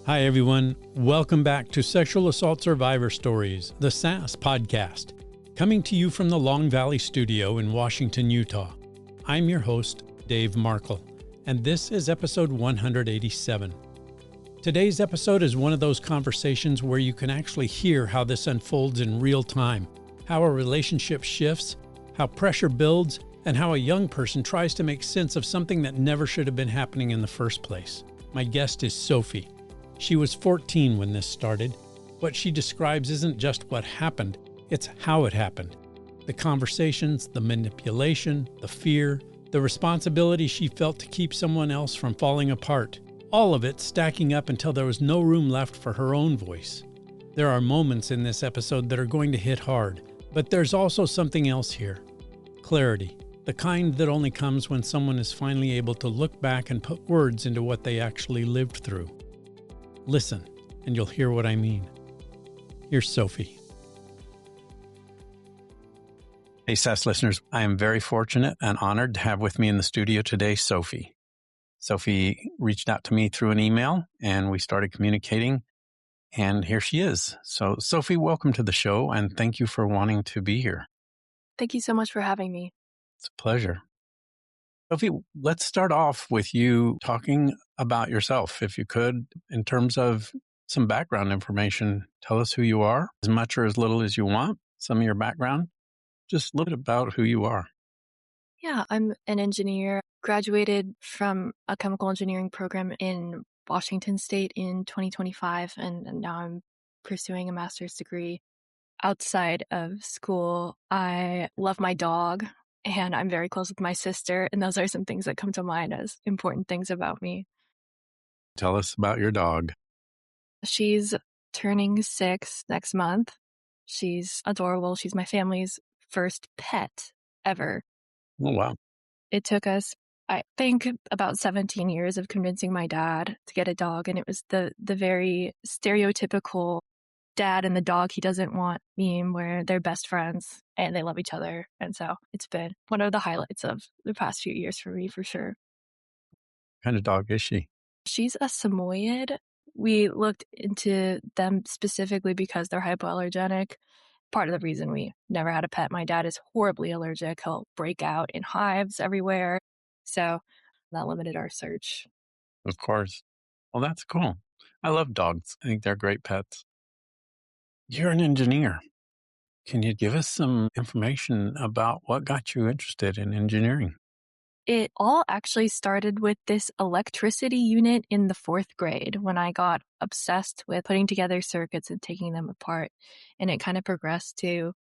Hi, everyone. Welcome back to Sexual Assault Survivor Stories, the SAS podcast, coming to you from the Long Valley Studio in Washington, Utah. I'm your host, Dave Markel, and this is episode 187. Today's episode is one of those conversations where you can actually hear how this unfolds in real time, how a relationship shifts, how pressure builds, and how a young person tries to make sense of something that never should have been happening in the first place. My guest is Sophie. She was 14 when this started. What she describes isn't just what happened, it's how it happened. The conversations, the manipulation, the fear, the responsibility she felt to keep someone else from falling apart. All of it stacking up until there was no room left for her own voice. There are moments in this episode that are going to hit hard, but there's also something else here. Clarity, the kind that only comes when someone is finally able to look back and put words into what they actually lived through. Listen, and you'll hear what I mean. Here's Sophie. Hey, SAS listeners, I am very fortunate and honored to have with me in the studio today, Sophie. Sophie reached out to me through an email, and we started communicating, and here she is. So, Sophie, welcome to the show, and thank you for wanting to be here. Thank you so much for having me. It's a pleasure. Sophie, let's start off with you talking about yourself, if you could, in terms of some background information. Tell us who you are, as much or as little as you want, some of your background, just a little bit about who you are. Yeah, I'm an engineer, graduated from a chemical engineering program in Washington State in 2025, and now I'm pursuing a master's degree. Outside of school, I love my dog, and I'm very close with my sister, and those are some things that come to mind as important things about me. Tell us about your dog. She's turning 6 next month. She's adorable. She's my family's first pet ever. Oh, wow. It took us, I think, about 17 years of convincing my dad to get a dog, and it was the very stereotypical dad and the dog he doesn't want meme where they're best friends and they love each other. And so it's been one of the highlights of the past few years for me, for sure. What kind of dog is she? She's a Samoyed. We looked into them specifically because they're hypoallergenic. Part of the reason we never had a pet, my dad is horribly allergic. He'll break out in hives everywhere. So that limited our search. Of course. Well, that's cool. I love dogs. I think they're great pets. You're an engineer. Can you give us some information about what got you interested in engineering? It all actually started with this electricity unit in the 4th grade when I got obsessed with putting together circuits and taking them apart. And it kind of progressed to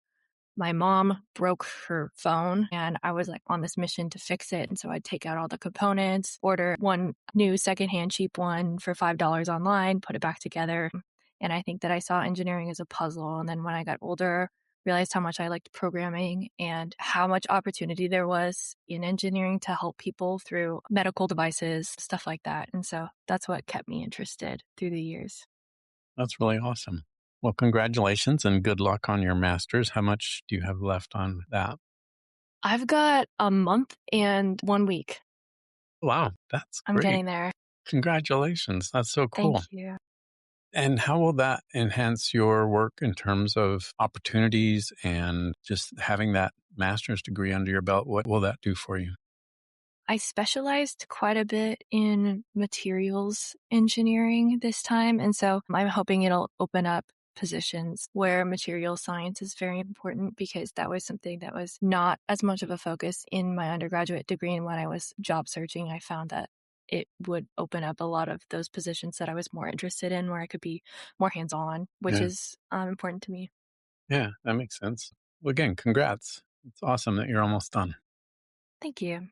my mom broke her phone and I was like on this mission to fix it. And so I'd take out all the components, order one new secondhand cheap one for $5 online, put it back together. And I think that I saw engineering as a puzzle. And then when I got older, realized how much I liked programming and how much opportunity there was in engineering to help people through medical devices, stuff like that. And so that's what kept me interested through the years. That's really awesome. Well, congratulations and good luck on your master's. How much do you have left on that? I've got a month and 1 week. Wow, that's I'm great. getting there. Congratulations. That's so cool. Thank you. And how will that enhance your work in terms of opportunities and just having that master's degree under your belt? What will that do for you? I specialized quite a bit in materials engineering this time. And so I'm hoping it'll open up positions where material science is very important because that was something that was not as much of a focus in my undergraduate degree. And when I was job searching, I found that it would open up a lot of those positions that I was more interested in where I could be more hands-on, which is important to me. Yeah, that makes sense. Well, again, congrats. It's awesome that you're almost done. Thank you.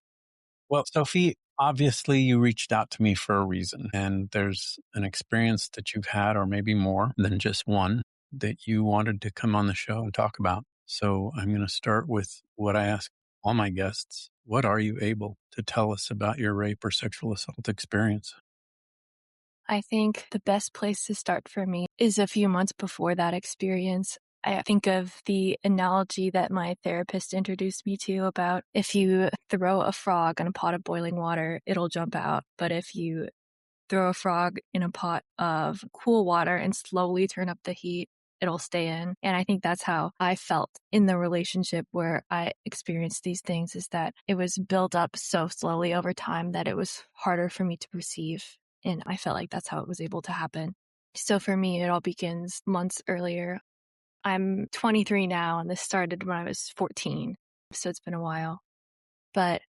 Well, Sophie, obviously you reached out to me for a reason, and there's an experience that you've had, or maybe more than just one, that you wanted to come on the show and talk about. So I'm going to start with what I ask all my guests. What are you able to tell us about your rape or sexual assault experience? I think the best place to start for me is a few months before that experience. I think of the analogy that my therapist introduced me to about if you throw a frog in a pot of boiling water, it'll jump out. But if you throw a frog in a pot of cool water and slowly turn up the heat, it'll stay in. And I think that's how I felt in the relationship where I experienced these things, is that it was built up so slowly over time that it was harder for me to perceive. And I felt like that's how it was able to happen. So for me, it all begins months earlier. I'm 23 now, and this started when I was 14. So it's been a while. But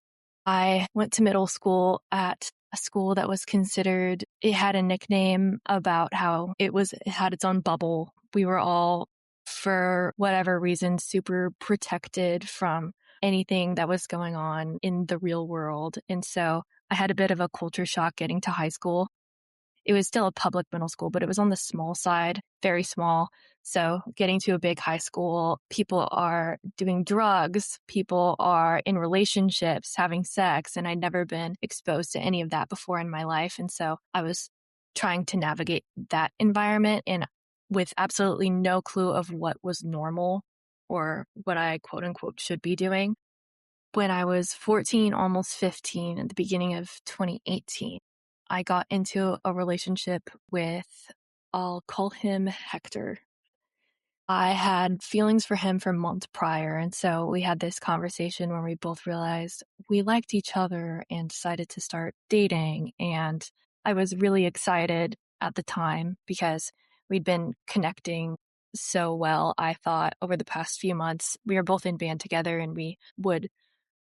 I went to middle school at a school that was considered, it had a nickname about how it had its own bubble. We were all, for whatever reason, super protected from anything that was going on in the real world. And so I had a bit of a culture shock getting to high school. It was still a public middle school, but it was on the small side, very small. So getting to a big high school, people are doing drugs, people are in relationships, having sex, and I'd never been exposed to any of that before in my life. And so I was trying to navigate that environment, and with absolutely no clue of what was normal or what I quote unquote should be doing. When I was 14, almost 15, at the beginning of 2018, I got into a relationship with, I'll call him Hector. I had feelings for him for months prior, and so we had this conversation where we both realized we liked each other and decided to start dating. And I was really excited at the time because we'd been connecting so well, I thought, over the past few months. We were both in band together, and we would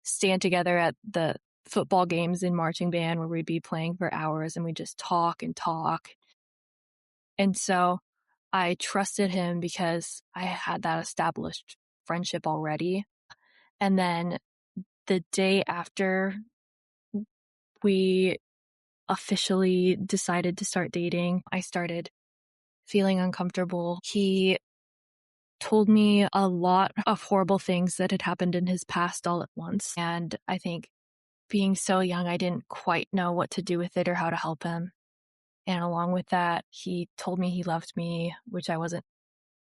stand together at the football games in marching band where we'd be playing for hours, and we'd just talk and talk. And so I trusted him because I had that established friendship already. And then the day after we officially decided to start dating, I started feeling uncomfortable. He told me a lot of horrible things that had happened in his past all at once. And I think being so young, I didn't quite know what to do with it or how to help him. And along with that, he told me he loved me, which I wasn't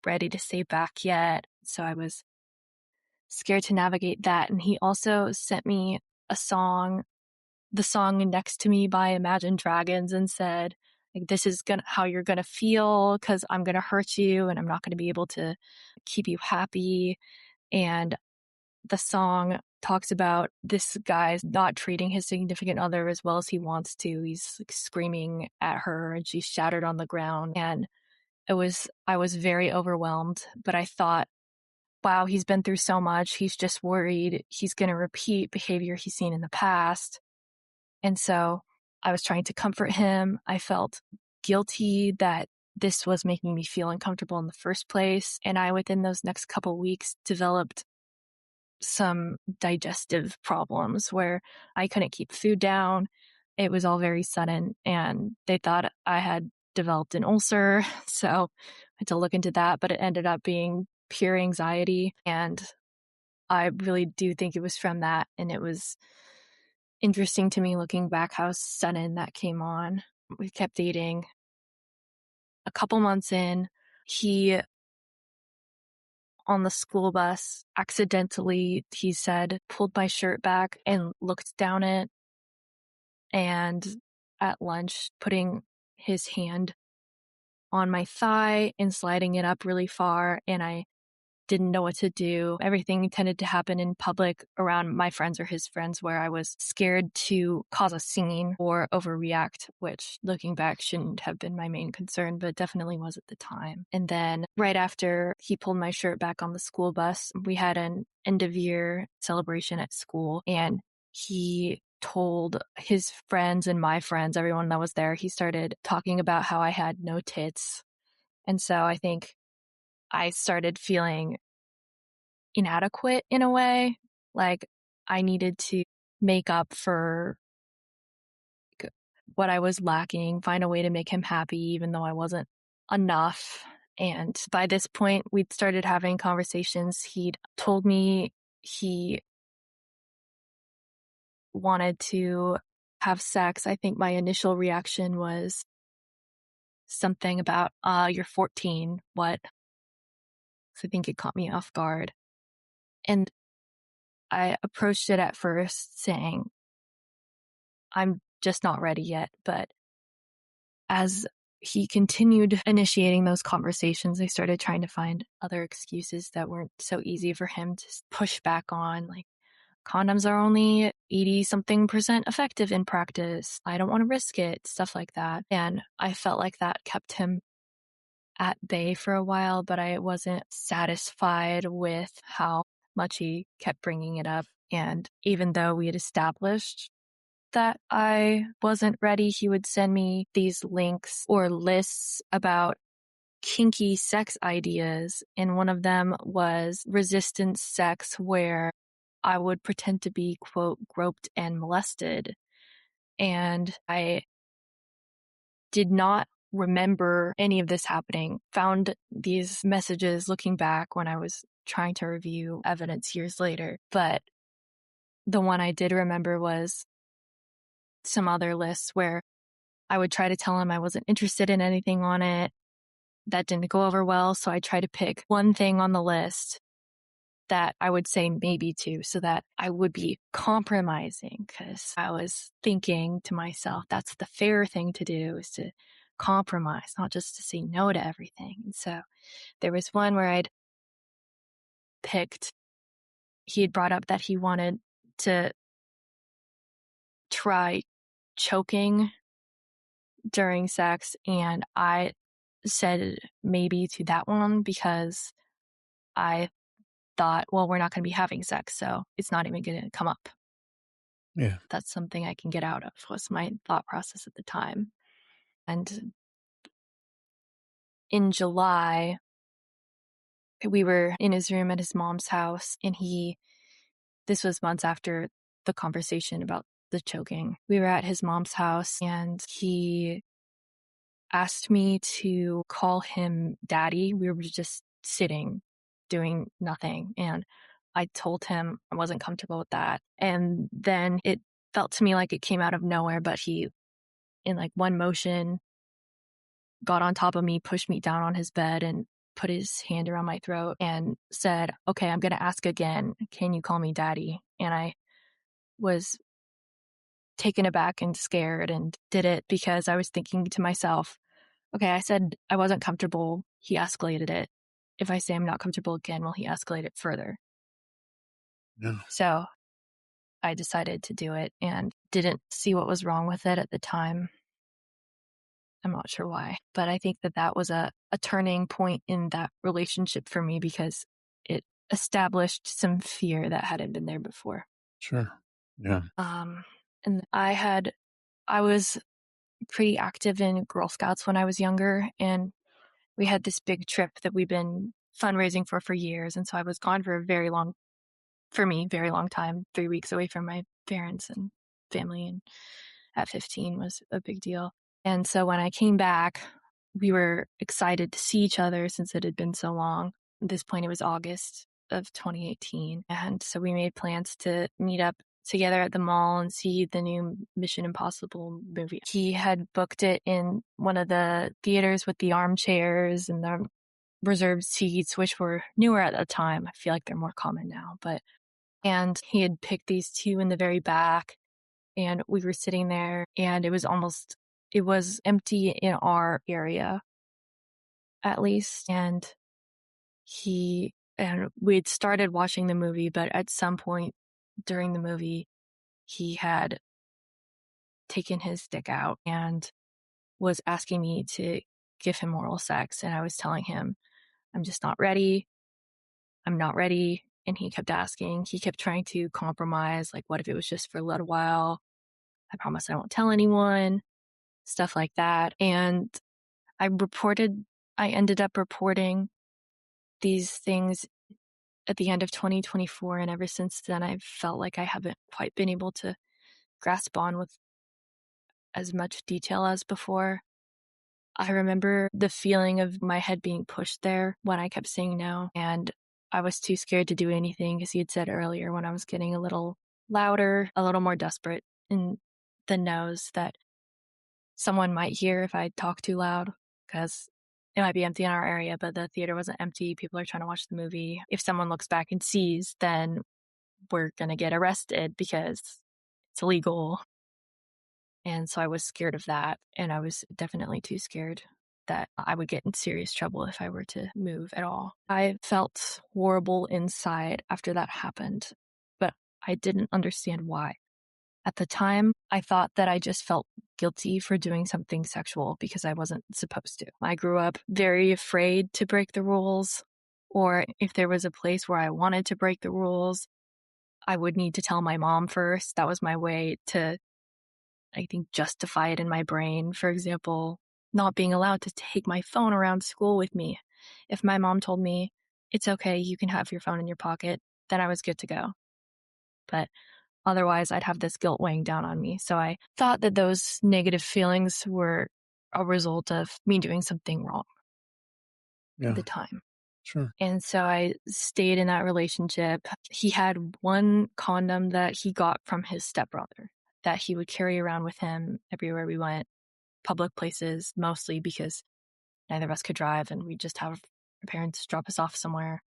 ready to say back yet. So I was scared to navigate that. And he also sent me a song, the song Next to Me by Imagine Dragons, and said, like, this is how you're gonna feel, because I'm gonna hurt you and I'm not gonna be able to keep you happy. And the song talks about this guy's not treating his significant other as well as he wants to. He's like screaming at her and she's shattered on the ground. And I was very overwhelmed, but I thought, wow, he's been through so much. He's just worried he's going to repeat behavior he's seen in the past. And so I was trying to comfort him. I felt guilty that this was making me feel uncomfortable in the first place. And I, within those next couple weeks, developed some digestive problems where I couldn't keep food down. It was all very sudden, and they thought I had developed an ulcer. So I had to look into that, but it ended up being pure anxiety. And I really do think it was from that. And it was interesting to me looking back how sudden that came on. We kept dating. A couple months in, he, on the school bus, accidentally, he said, pulled my shirt back and looked down it. And at lunch, putting his hand on my thigh and sliding it up really far. And I didn't know what to do. Everything tended to happen in public around my friends or his friends, where I was scared to cause a scene or overreact, which looking back shouldn't have been my main concern, but definitely was at the time. And then right after he pulled my shirt back on the school bus, we had an end of year celebration at school, and he told his friends and my friends, everyone that was there, he started talking about how I had no tits. And so I think I started feeling inadequate in a way. Like I needed to make up for what I was lacking, find a way to make him happy, even though I wasn't enough. And by this point, we'd started having conversations. He'd told me he wanted to have sex. I think my initial reaction was something about, you're 14, what? So I think it caught me off guard. And I approached it at first saying, I'm just not ready yet, but as he continued initiating those conversations, I started trying to find other excuses that weren't so easy for him to push back on, like condoms are only 80-something% effective in practice. I don't want to risk it, stuff like that. And I felt like that kept him at bay for a while, but I wasn't satisfied with how much he kept bringing it up. And even though we had established that I wasn't ready, he would send me these links or lists about kinky sex ideas. And one of them was resistance sex, where I would pretend to be, quote, groped and molested. And I did not remember any of this happening. Found these messages looking back when I was trying to review evidence years later. But the one I did remember was some other lists where I would try to tell him I wasn't interested in anything on it. That didn't go over well. So I tried to pick one thing on the list that I would say maybe to, so that I would be compromising, because I was thinking to myself, that's the fair thing to do, is to compromise, not just to say no to everything. And so there was one where I'd picked, he had brought up that he wanted to try choking during sex, and I said maybe to that one because I thought, well, we're not going to be having sex, so it's not even going to come up. Yeah. That's something I can get out of, was my thought process at the time. And in July, we were in his room at his mom's house, and this was months after the conversation about the choking. We were at his mom's house, and he asked me to call him daddy. We were just sitting, doing nothing. And I told him I wasn't comfortable with that. And then it felt to me like it came out of nowhere, but he, in like one motion, got on top of me, pushed me down on his bed, and put his hand around my throat and said, okay, I'm going to ask again. Can you call me daddy? And I was taken aback and scared, and did it because I was thinking to myself, okay, I said I wasn't comfortable. He escalated it. If I say I'm not comfortable again, will he escalate it further? Yeah. So I decided to do it and didn't see what was wrong with it at the time. I'm not sure why, but I think that was a turning point in that relationship for me, because it established some fear that hadn't been there before. Sure. Yeah. And I was pretty active in Girl Scouts when I was younger, and we had this big trip that we've been fundraising for years. And so I was gone for a very long time, 3 weeks away from my parents and family. And at 15 was a big deal. And so when I came back, we were excited to see each other since it had been so long. At this point, it was August of 2018. And so we made plans to meet up together at the mall and see the new Mission Impossible movie. He had booked it in one of the theaters with the armchairs and the reserved seats, which were newer at the time. I feel like they're more common now, and he had picked these two in the very back, and we were sitting there, and it was empty in our area, at least. And we'd started watching the movie, but at some point during the movie, he had taken his dick out and was asking me to give him oral sex. And I was telling him, I'm just not ready. I'm not ready. And he kept asking. He kept trying to compromise, like, what if it was just for a little while? I promise I won't tell anyone, stuff like that. And I ended up reporting these things at the end of 2024. And ever since then, I've felt like I haven't quite been able to grasp on with as much detail as before. I remember the feeling of my head being pushed there when I kept saying no. And I was too scared to do anything, as he had said earlier, when I was getting a little louder, a little more desperate in the no's that someone might hear if I talk too loud, because it might be empty in our area, but the theater wasn't empty. People are trying to watch the movie. If someone looks back and sees, then we're going to get arrested because it's illegal. And so I was scared of that. And I was definitely too scared that I would get in serious trouble if I were to move at all. I felt horrible inside after that happened, but I didn't understand why. At the time, I thought that I just felt guilty for doing something sexual because I wasn't supposed to. I grew up very afraid to break the rules, or if there was a place where I wanted to break the rules, I would need to tell my mom first. That was my way to, I think, justify it in my brain. For example, not being allowed to take my phone around school with me. If my mom told me, it's okay, you can have your phone in your pocket, then I was good to go. But otherwise, I'd have this guilt weighing down on me. So I thought that those negative feelings were a result of me doing something wrong at the time. Sure. And so I stayed in that relationship. He had one condom that he got from his stepbrother that he would carry around with him everywhere we went, public places, mostly because neither of us could drive and we'd just have our parents drop us off somewhere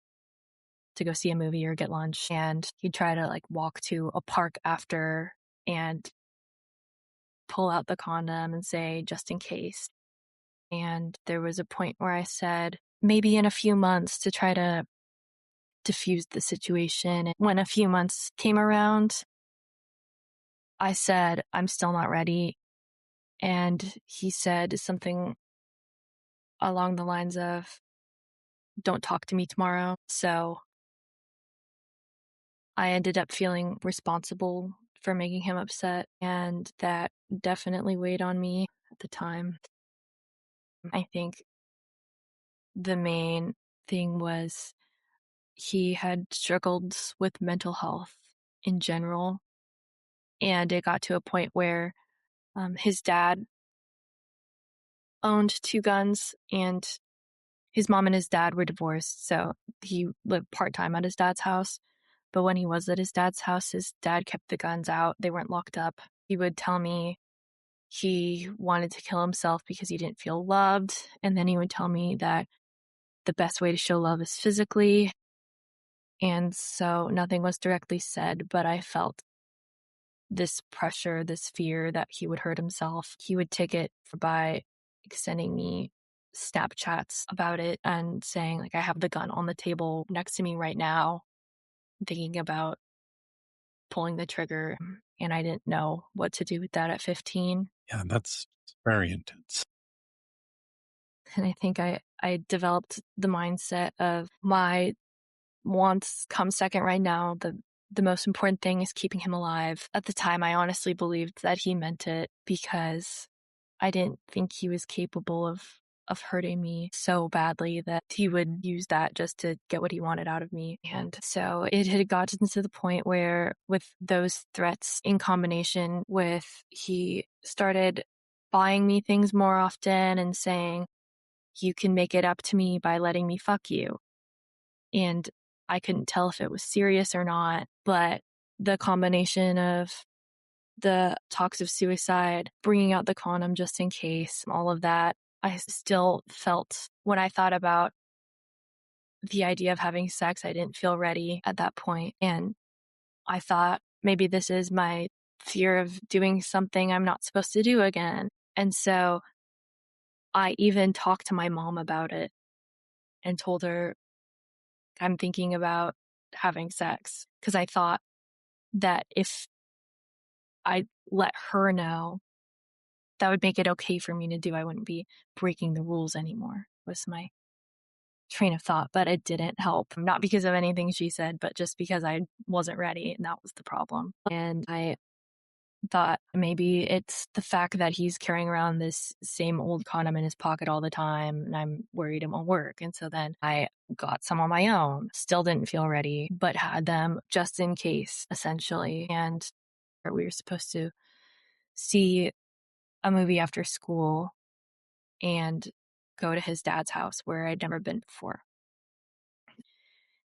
to go see a movie or get lunch. And he'd try to like walk to a park after and pull out the condom and say, just in case. And there was a point where I said, maybe in a few months, to try to diffuse the situation. And when a few months came around, I said, I'm still not ready. And he said something along the lines of, don't talk to me tomorrow. So I ended up feeling responsible for making him upset, and that definitely weighed on me at the time. I think the main thing was he had struggled with mental health in general, and it got to a point where his dad owned 2 guns, and his mom and his dad were divorced, so he lived part-time at his dad's house. But when he was at his dad's house, his dad kept the guns out. They weren't locked up. He would tell me he wanted to kill himself because he didn't feel loved. And then he would tell me that the best way to show love is physically. And so nothing was directly said, but I felt this pressure, this fear that he would hurt himself. He would take it by sending me Snapchats about it and saying, like, I have the gun on the table next to me right now, thinking about pulling the trigger. And I didn't know what to do with that at 15. Yeah, that's very intense. And I think I developed the mindset of my wants come second right now. The most important thing is keeping him alive. At the time, I honestly believed that he meant it because I didn't think he was capable of hurting me so badly that he would use that just to get what he wanted out of me. And so it had gotten to the point where, with those threats in combination with, he started buying me things more often and saying, you can make it up to me by letting me fuck you. And I couldn't tell if it was serious or not, but the combination of the talks of suicide, bringing out the condom just in case, all of that, I still felt, when I thought about the idea of having sex, I didn't feel ready at that point. And I thought maybe this is my fear of doing something I'm not supposed to do again. And so I even talked to my mom about it and told her I'm thinking about having sex, because I thought that if I let her know, that would make it okay for me to do. I wouldn't be breaking the rules anymore, was my train of thought, but it didn't help. Not because of anything she said, but just because I wasn't ready, and that was the problem. And I thought maybe it's the fact that he's carrying around this same old condom in his pocket all the time, and I'm worried it won't work. And so then I got some on my own, still didn't feel ready, but had them just in case, essentially. And we were supposed to see a movie after school and go to his dad's house where I'd never been before.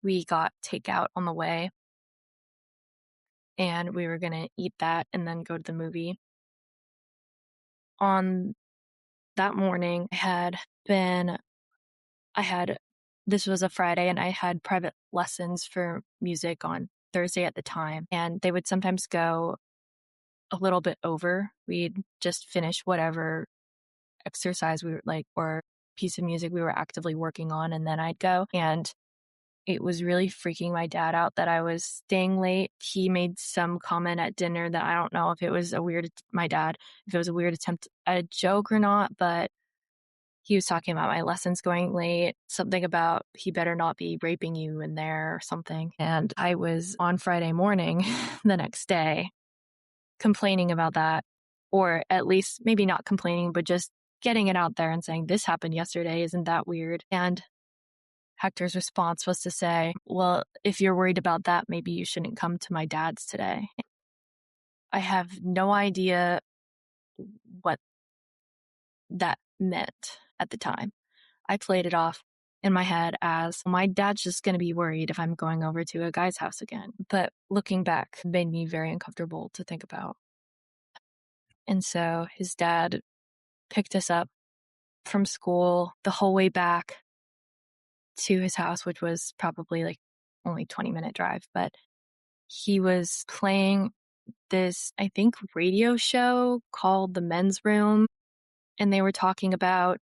We got takeout on the way, and we were going to eat that and then go to the movie. On that morning, this was a Friday, and I had private lessons for music on Thursday at the time. And they would sometimes go a little bit over. We'd just finish whatever exercise we were or piece of music we were actively working on, and then I'd go. And it was really freaking my dad out that I was staying late. He made some comment at dinner that I don't know if it was my dad, if it was a weird attempt at a joke or not, but he was talking about my lessons going late, something about he better not be raping you in there or something. And I was on Friday morning, the next day, complaining about that, or at least maybe not complaining, but just getting it out there and saying, this happened yesterday. Isn't that weird? And Hector's response was to say, well, if you're worried about that, maybe you shouldn't come to my dad's today. I have no idea what that meant at the time. I played it off in my head as my dad's just going to be worried if I'm going over to a guy's house again. But looking back made me very uncomfortable to think about. And so his dad picked us up from school the whole way back to his house, which was probably only 20-minute drive. But he was playing this, I think, radio show called The Men's Room. And they were talking about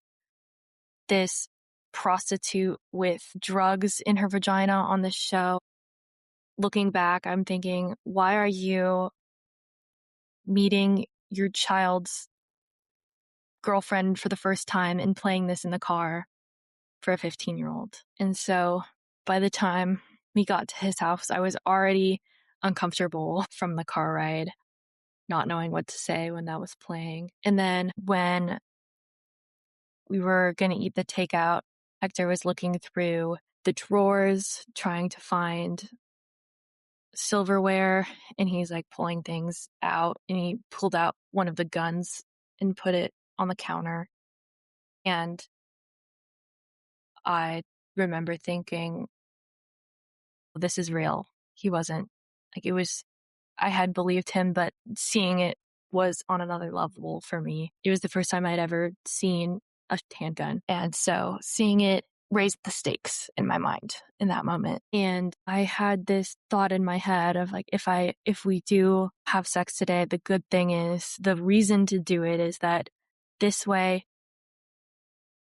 this prostitute with drugs in her vagina on the show. Looking back, I'm thinking, why are you meeting your child's girlfriend for the first time and playing this in the car for a 15-year-old? And so by the time we got to his house, I was already uncomfortable from the car ride, not knowing what to say when that was playing. And then when we were going to eat the takeout, Hector was looking through the drawers, trying to find silverware, and he's pulling things out, and he pulled out one of the guns and put it on the counter. And I remember thinking, this is real. He wasn't, I had believed him, but seeing it was on another level for me. It was the first time I'd ever seen a handgun. And so seeing it raised the stakes in my mind in that moment. And I had this thought in my head of if we do have sex today, the good thing is, the reason to do it is that this way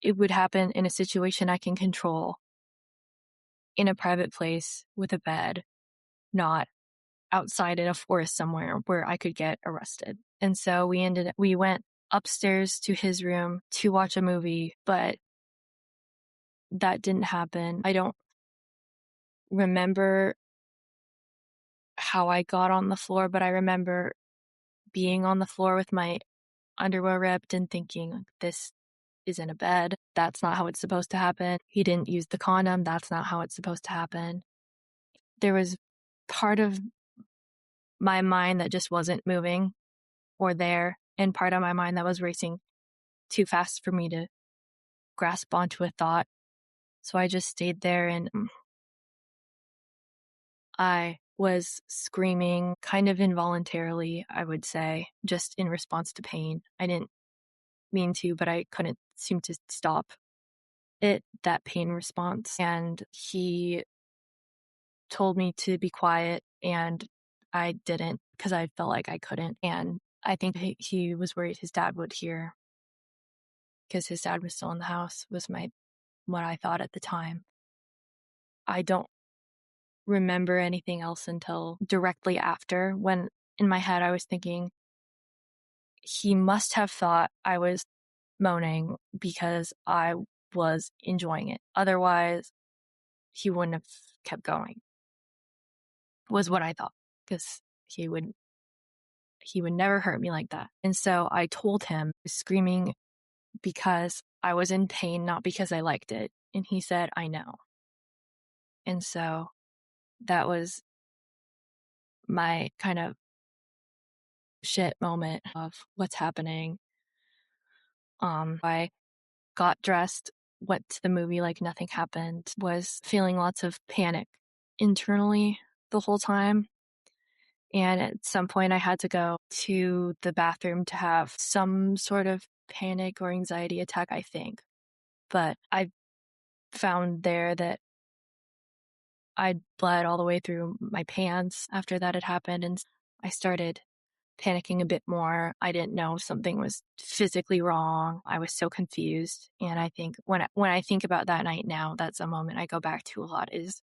it would happen in a situation I can control, in a private place with a bed, not outside in a forest somewhere where I could get arrested. And so we went upstairs to his room to watch a movie, but that didn't happen. I don't remember how I got on the floor, but I remember being on the floor with my underwear ripped and thinking, this isn't a bed. That's not how it's supposed to happen. He didn't use the condom. That's not how it's supposed to happen. There was part of my mind that just wasn't moving or there, and part of my mind that was racing too fast for me to grasp onto a thought. So I just stayed there, and I was screaming kind of involuntarily, I would say, just in response to pain. I didn't mean to, but I couldn't seem to stop that pain response. And he told me to be quiet, and I didn't, because I felt like I couldn't. And I think he was worried his dad would hear, because his dad was still in the house, was what I thought at the time. I don't remember anything else until directly after, when in my head I was thinking, he must have thought I was moaning because I was enjoying it. Otherwise, he wouldn't have kept going, was what I thought, because he would never hurt me like that. And so I told him, screaming because I was in pain, not because I liked it. And he said, I know. And so that was my kind of shit moment of what's happening. I got dressed, went to the movie like nothing happened, was feeling lots of panic internally the whole time. And at some point I had to go to the bathroom to have some sort of panic or anxiety attack, I think. But I found there that I'd bled all the way through my pants after that had happened, and I started panicking a bit more. I didn't know if something was physically wrong. I was so confused. And I think when I think about that night now, that's a moment I go back to a lot, is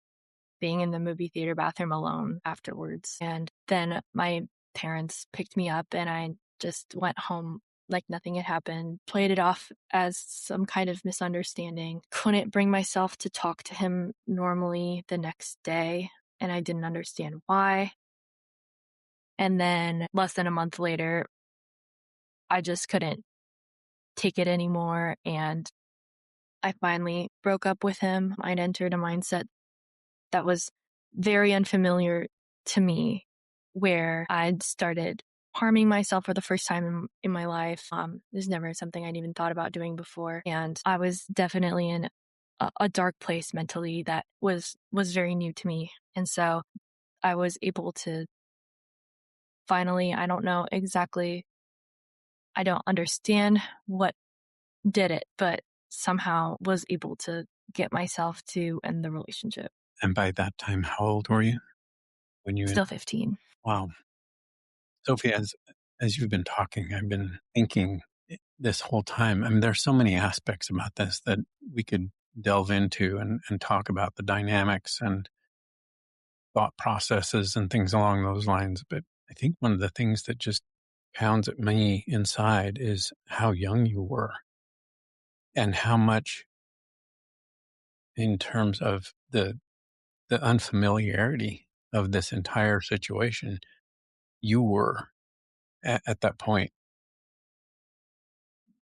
being in the movie theater bathroom alone afterwards. And then my parents picked me up and I just went home like nothing had happened, played it off as some kind of misunderstanding. Couldn't bring myself to talk to him normally the next day, and I didn't understand why. And then less than a month later, I just couldn't take it anymore. And I finally broke up with him. I'd entered a mindset that was very unfamiliar to me, where I'd started harming myself for the first time in my life. This is never something I'd even thought about doing before. And I was definitely in a dark place mentally that was very new to me. And so I was able to finally, I don't know exactly, I don't understand what did it, but somehow was able to get myself to end the relationship. And by that time, how old were you when you? Still 15. Wow, Sophie, as you've been talking, I've been thinking this whole time. I mean, there's so many aspects about this that we could delve into and talk about the dynamics and thought processes and things along those lines. But I think one of the things that just pounds at me inside is how young you were and how much, in terms of the unfamiliarity of this entire situation, you were at that point,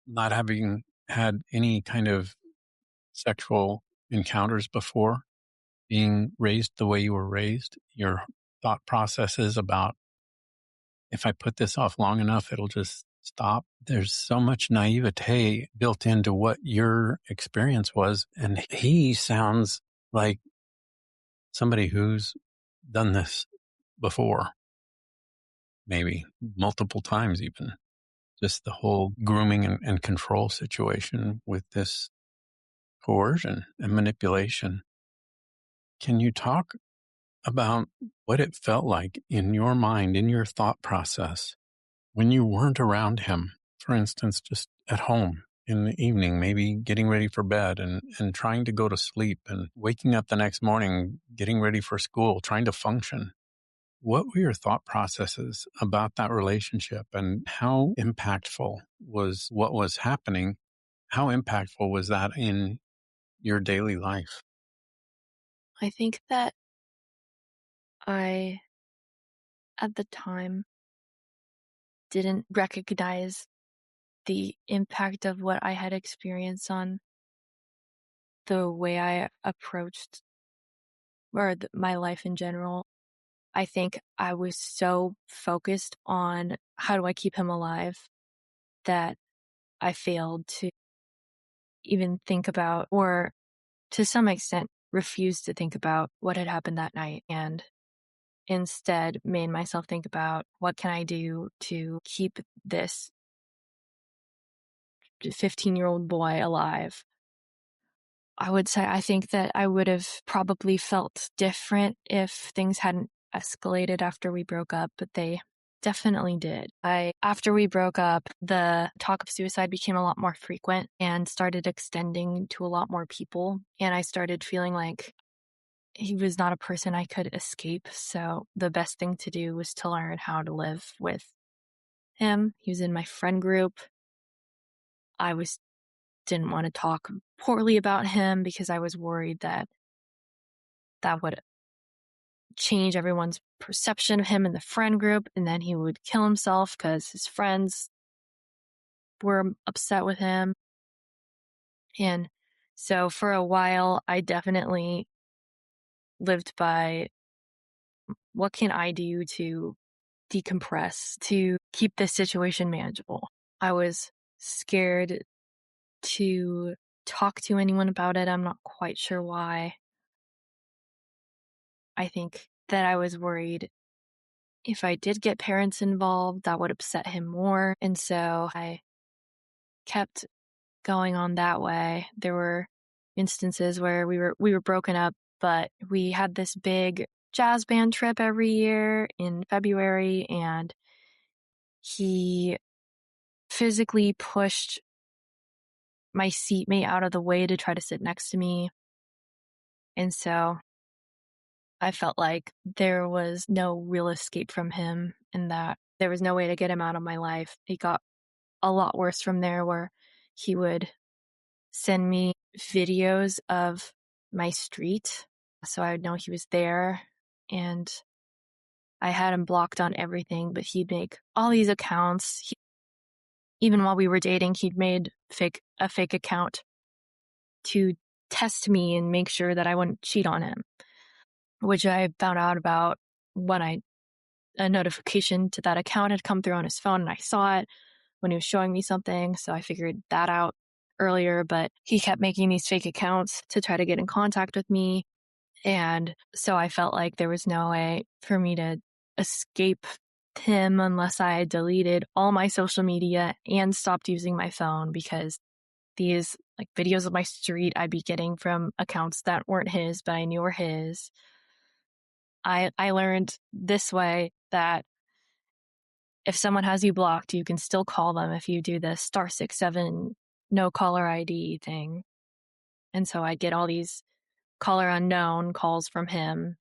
not having had any kind of sexual encounters before, being raised the way you were raised, your thought processes about, if I put this off long enough, it'll just stop. There's so much naivete built into what your experience was. And he sounds like somebody who's done this before, maybe multiple times even. Just the whole grooming and control situation with this coercion and manipulation. Can you talk about what it felt like in your mind, in your thought process, when you weren't around him? For instance, just at home in the evening, maybe getting ready for bed and trying to go to sleep and waking up the next morning, getting ready for school, trying to function. What were your thought processes about that relationship, and how impactful was what was happening? How impactful was that in your daily life? I think that I, at the time, didn't recognize the impact of what I had experienced on the way I approached my life in general. I think I was so focused on how do I keep him alive that I failed to even think about, or to some extent refused to think about, what had happened that night, and instead made myself think about, what can I do to keep this 15-year-old boy alive. I would say I think that I would have probably felt different if things hadn't escalated after we broke up, but they definitely did. After we broke up, the talk of suicide became a lot more frequent and started extending to a lot more people. And I started feeling like he was not a person I could escape. So the best thing to do was to learn how to live with him. He was in my friend group. Didn't want to talk poorly about him because I was worried that that would change everyone's perception of him in the friend group, and then he would kill himself because his friends were upset with him. And so for a while, I definitely lived by, what can I do to decompress, to keep this situation manageable? I was scared to talk to anyone about it. I'm not quite sure why. I think that I was worried if I did get parents involved, that would upset him more. And so I kept going on that way. There were instances where we were broken up, but we had this big jazz band trip every year in February, and he physically pushed my seatmate out of the way to try to sit next to me. And so I felt like there was no real escape from him and that there was no way to get him out of my life. It got a lot worse from there, where he would send me videos of my street so I would know he was there. And I had him blocked on everything, but he'd make all these accounts. Even while we were dating, he'd made a fake account to test me and make sure that I wouldn't cheat on him, which I found out about when a notification to that account had come through on his phone, and I saw it when he was showing me something. So I figured that out earlier, but he kept making these fake accounts to try to get in contact with me. And so I felt like there was no way for me to escape him unless I deleted all my social media and stopped using my phone, because these like videos of my street I'd be getting from accounts that weren't his, but I knew were his. I learned this way that if someone has you blocked, you can still call them if you do the *67 no caller ID thing. And so I get all these caller unknown calls from him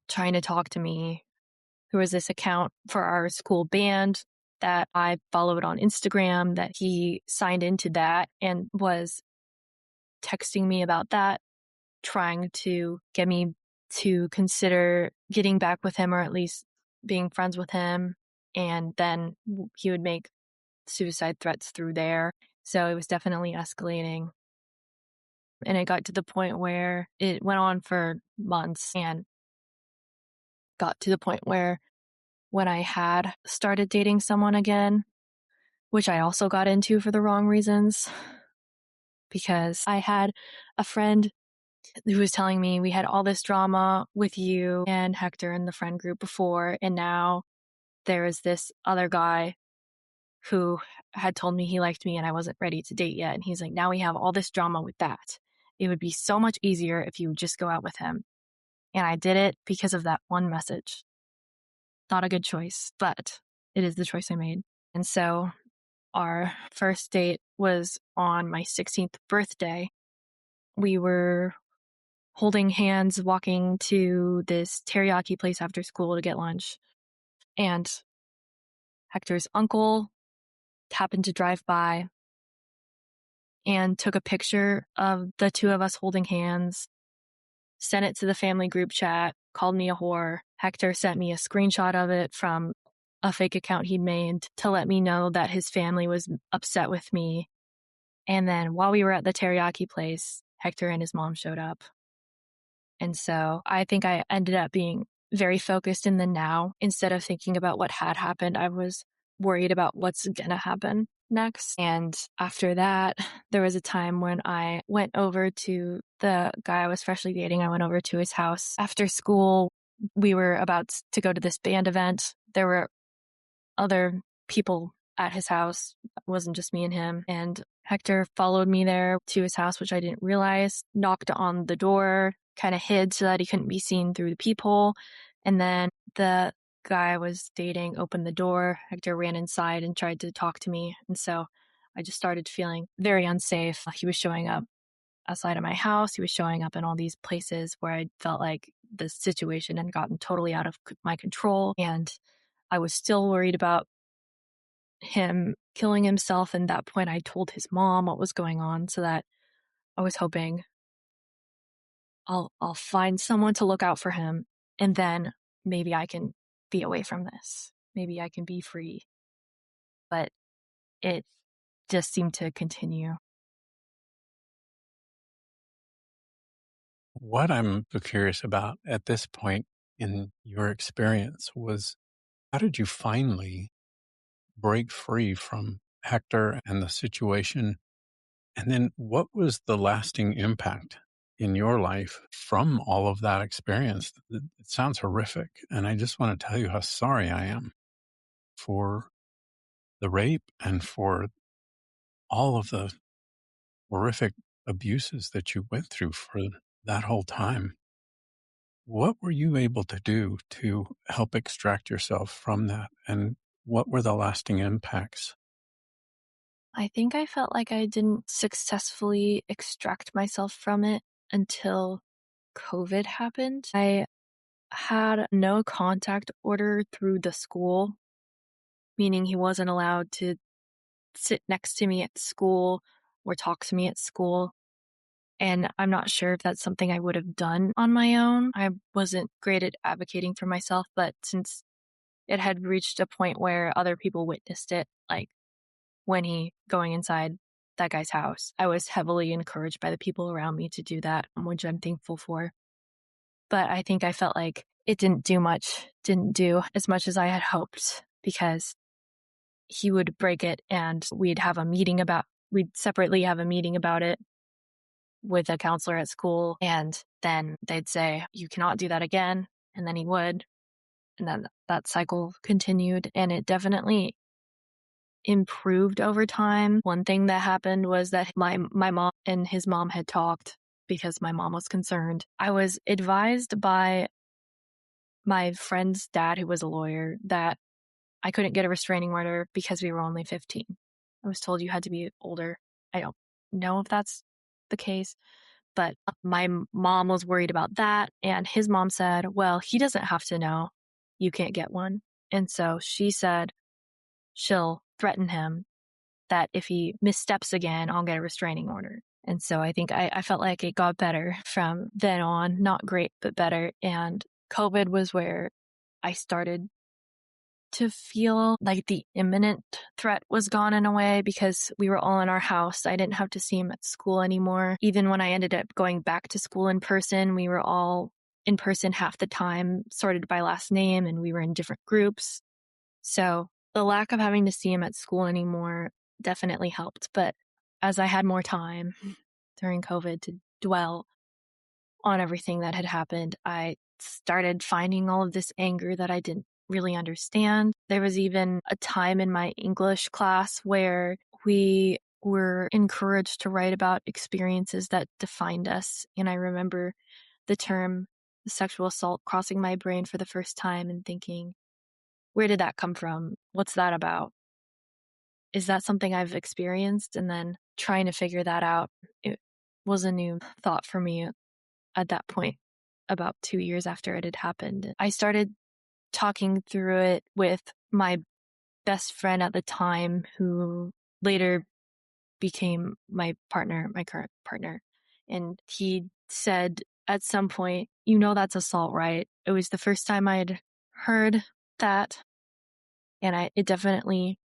trying to talk to me. There was this account for our school band that I followed on Instagram that he signed into that and was texting me about that, trying to get me to consider getting back with him or at least being friends with him. And then he would make suicide threats through there. So it was definitely escalating. And it got to the point where it went on for months and got to the point where when I had started dating someone again, which I also got into for the wrong reasons, because I had a friend who was telling me we had all this drama with you and Hector in the friend group before, and now there is this other guy who had told me he liked me and I wasn't ready to date yet. And he's like, now we have all this drama with that. It would be so much easier if you would just go out with him. And I did it because of that one message. Not a good choice, but it is the choice I made. And so our first date was on my 16th birthday. We were holding hands, walking to this teriyaki place after school to get lunch. And Hector's uncle happened to drive by and took a picture of the two of us holding hands, sent it to the family group chat, called me a whore. Hector sent me a screenshot of it from a fake account he'd made to let me know that his family was upset with me. And then while we were at the teriyaki place, Hector and his mom showed up. And so I think I ended up being very focused in the now. Instead of thinking about what had happened, I was worried about what's going to happen next. And after that, there was a time when I went over to the guy I was freshly dating. I went over to his house after school. We were about to go to this band event. There were other people at his house. It wasn't just me and him. And Hector followed me there to his house, which I didn't realize, knocked on the door, kind of hid so that he couldn't be seen through the peephole. And then the guy I was dating opened the door. Hector ran inside and tried to talk to me. And so I just started feeling very unsafe. He was showing up outside of my house. He was showing up in all these places where I felt like the situation had gotten totally out of my control. And I was still worried about him killing himself. And at that point, I told his mom what was going on, so that I was hoping I'll find someone to look out for him, and then maybe I can be away from this. Maybe I can be free. But it just seemed to continue. What I'm so curious about at this point in your experience was, how did you finally break free from Hector and the situation? And then what was the lasting impact in your life from all of that experience? It sounds horrific. And I just want to tell you how sorry I am for the rape and for all of the horrific abuses that you went through for that whole time. What were you able to do to help extract yourself from that? And What were the lasting impacts? I think I felt like I didn't successfully extract myself from it until COVID happened. I had no contact order through the school, meaning he wasn't allowed to sit next to me at school or talk to me at school. And I'm not sure if that's something I would have done on my own. I wasn't great at advocating for myself, but since it had reached a point where other people witnessed it, like when he going inside that guy's house, I was heavily encouraged by the people around me to do that, which I'm thankful for. But I think I felt like it didn't do as much as I had hoped, because he would break it and we'd separately have a meeting about it with a counselor at school. And then they'd say, you cannot do that again. And then he would. And then that cycle continued, and it definitely improved over time. One thing that happened was that my mom and his mom had talked because my mom was concerned. I was advised by my friend's dad, who was a lawyer, that I couldn't get a restraining order because we were only 15. I was told you had to be older. I don't know if that's the case, but my mom was worried about that. And his mom said, well, he doesn't have to know. You can't get one. And so she said she'll threaten him that if he missteps again, I'll get a restraining order. And so I think I felt like it got better from then on. Not great, but better. And COVID was where I started to feel like the imminent threat was gone in a way, because we were all in our house. I didn't have to see him at school anymore. Even when I ended up going back to school in person, we were all in person half the time, sorted by last name, and we were in different groups. So the lack of having to see him at school anymore definitely helped. But as I had more time during COVID to dwell on everything that had happened, I started finding all of this anger that I didn't really understand. There was even a time in my English class where we were encouraged to write about experiences that defined us. And I remember the term sexual assault crossing my brain for the first time and thinking, where did that come from? What's that about? Is that something I've experienced? And then trying to figure that out, it was a new thought for me at that point, about 2 years after it had happened. I started talking through it with my best friend at the time, who later became my partner, my current partner. And he said at some point, that's assault, right? It was the first time I'd heard that. And it definitely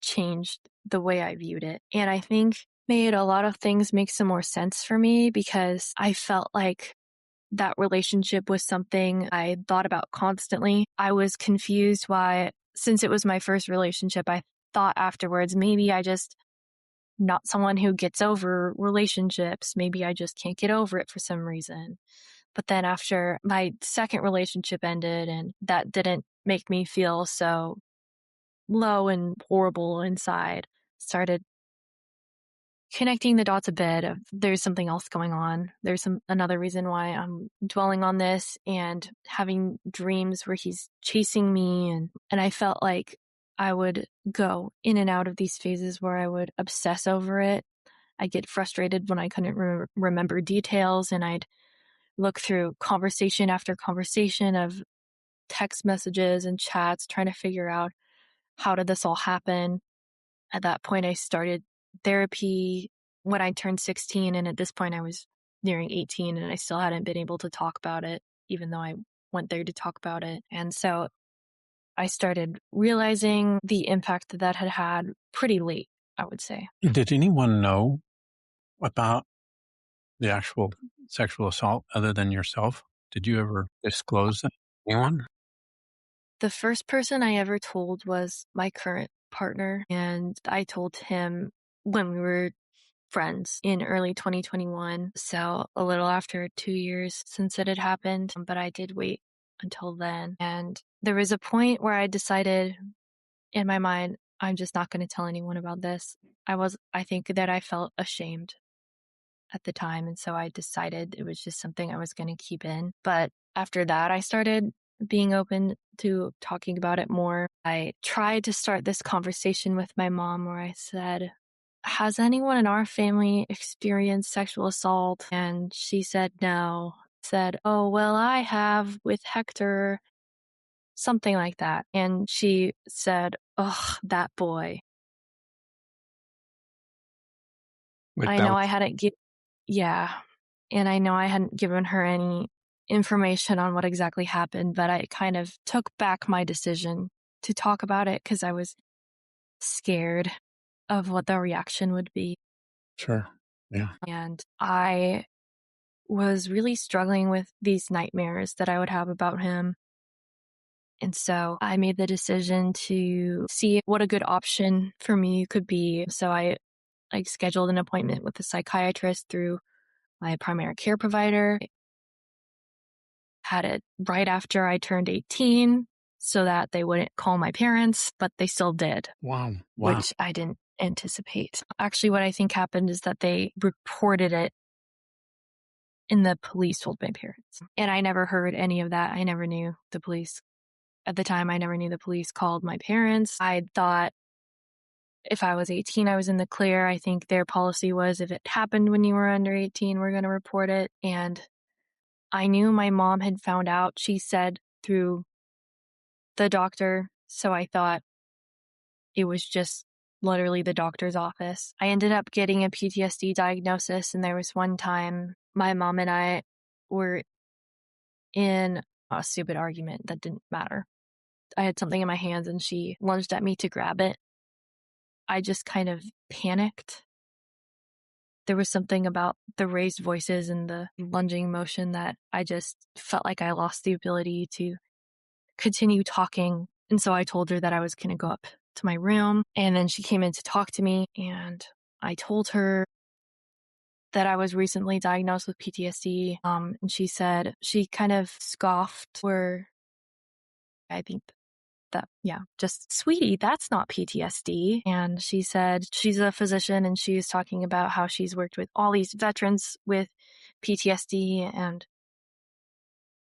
changed the way I viewed it. And I think made a lot of things make some more sense for me, because I felt like that relationship was something I thought about constantly. I was confused why, since it was my first relationship, I thought afterwards, maybe I just not someone who gets over relationships. Maybe I just can't get over it for some reason. But then after my second relationship ended, and that didn't make me feel so low and horrible inside, started connecting the dots a bit of there's something else going on. There's another reason why I'm dwelling on this and having dreams where he's chasing me. And I felt like I would go in and out of these phases where I would obsess over it. I'd get frustrated when I couldn't remember details, and I'd look through conversation after conversation of text messages and chats, trying to figure out, how did this all happen? At that point, I started therapy when I turned 16. And at this point, I was nearing 18, and I still hadn't been able to talk about it, even though I went there to talk about it. And so I started realizing the impact that had had pretty late, I would say. Did anyone know about the actual sexual assault other than yourself? Did you ever disclose that to anyone? The first person I ever told was my current partner, and I told him when we were friends in early 2021. So a little after 2 years since it had happened, but I did wait until then. And there was a point where I decided in my mind, I'm just not going to tell anyone about this. I think that I felt ashamed at the time. And so I decided it was just something I was going to keep in. But after that, I started being open to talking about it more. I tried to start this conversation with my mom where I said, has anyone in our family experienced sexual assault? And she said no. Said, oh, well, I have with Hector, something like that. And she said, ugh, that boy. But I that know was, I hadn't yeah. And I know I hadn't given her any information on what exactly happened, but I kind of took back my decision to talk about it because I was scared of what the reaction would be. sure. Yeah. And I was really struggling with these nightmares that I would have about him. And so I made the decision to see what a good option for me could be. So I scheduled an appointment with a psychiatrist through my primary care provider. Had it right after I turned 18 so that they wouldn't call my parents, but they still did, Wow. Wow. which I didn't anticipate. Actually, what I think happened is that they reported it and the police told my parents. And I never heard any of that. I never knew the police. At the time, I never knew the police called my parents. I thought if I was 18, I was in the clear. I think their policy was if it happened when you were under 18, we're going to report it. And I knew my mom had found out, she said, through the doctor. So I thought it was just literally the doctor's office. I ended up getting a PTSD diagnosis. And there was one time my mom and I were in a stupid argument that didn't matter. I had something in my hands and she lunged at me to grab it. I just kind of panicked. There was something about the raised voices and the lunging motion that I just felt like I lost the ability to continue talking. And so I told her that I was going to go up to my room. And then she came in to talk to me. And I told her that I was recently diagnosed with PTSD. And she said, she kind of scoffed, where I think that, yeah, just, sweetie, that's not PTSD. And she said she's a physician and she's talking about how she's worked with all these veterans with PTSD, and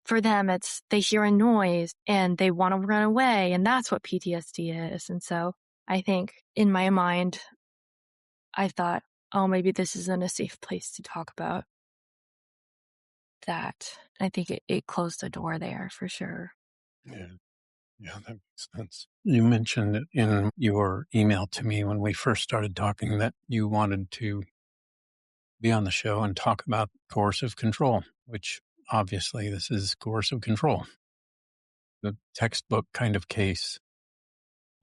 for them, it's they hear a noise and they want to run away, and that's what PTSD is. And so I think in my mind, I thought, oh, maybe this isn't a safe place to talk about that. I think it closed the door there for sure. Yeah. Yeah, that makes sense. You mentioned in your email to me when we first started talking that you wanted to be on the show and talk about coercive control, which obviously this is coercive control, the textbook kind of case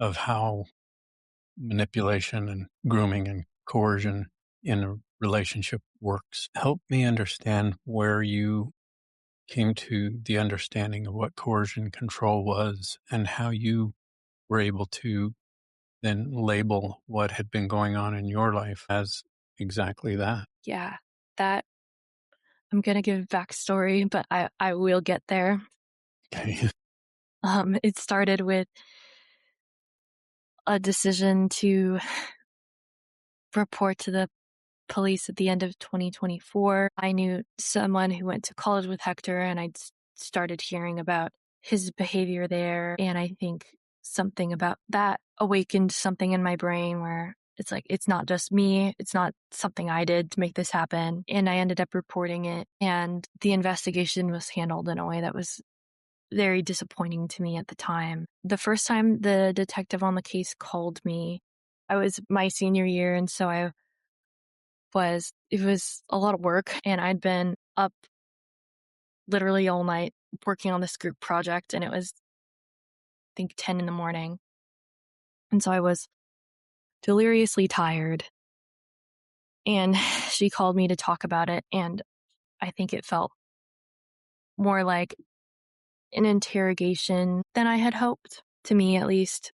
of how manipulation and grooming and coercion in a relationship works. Help me understand where you came to the understanding of what coercion control was and how you were able to then label what had been going on in your life as exactly that. Yeah, that I'm going to give backstory, but I will get there. Okay. It started with a decision to report to the police at the end of 2024. I knew someone who went to college with Hector, and I'd started hearing about his behavior there. And I think something about that awakened something in my brain where it's like, it's not just me. It's not something I did to make this happen. And I ended up reporting it. And the investigation was handled in a way that was very disappointing to me at the time. The first time the detective on the case called me, I was my senior year. And so it was a lot of work, and I'd been up literally all night working on this group project, and it was, I think, 10 in the morning. And so I was deliriously tired, and she called me to talk about it. And I think it felt more like an interrogation than I had hoped, to me at least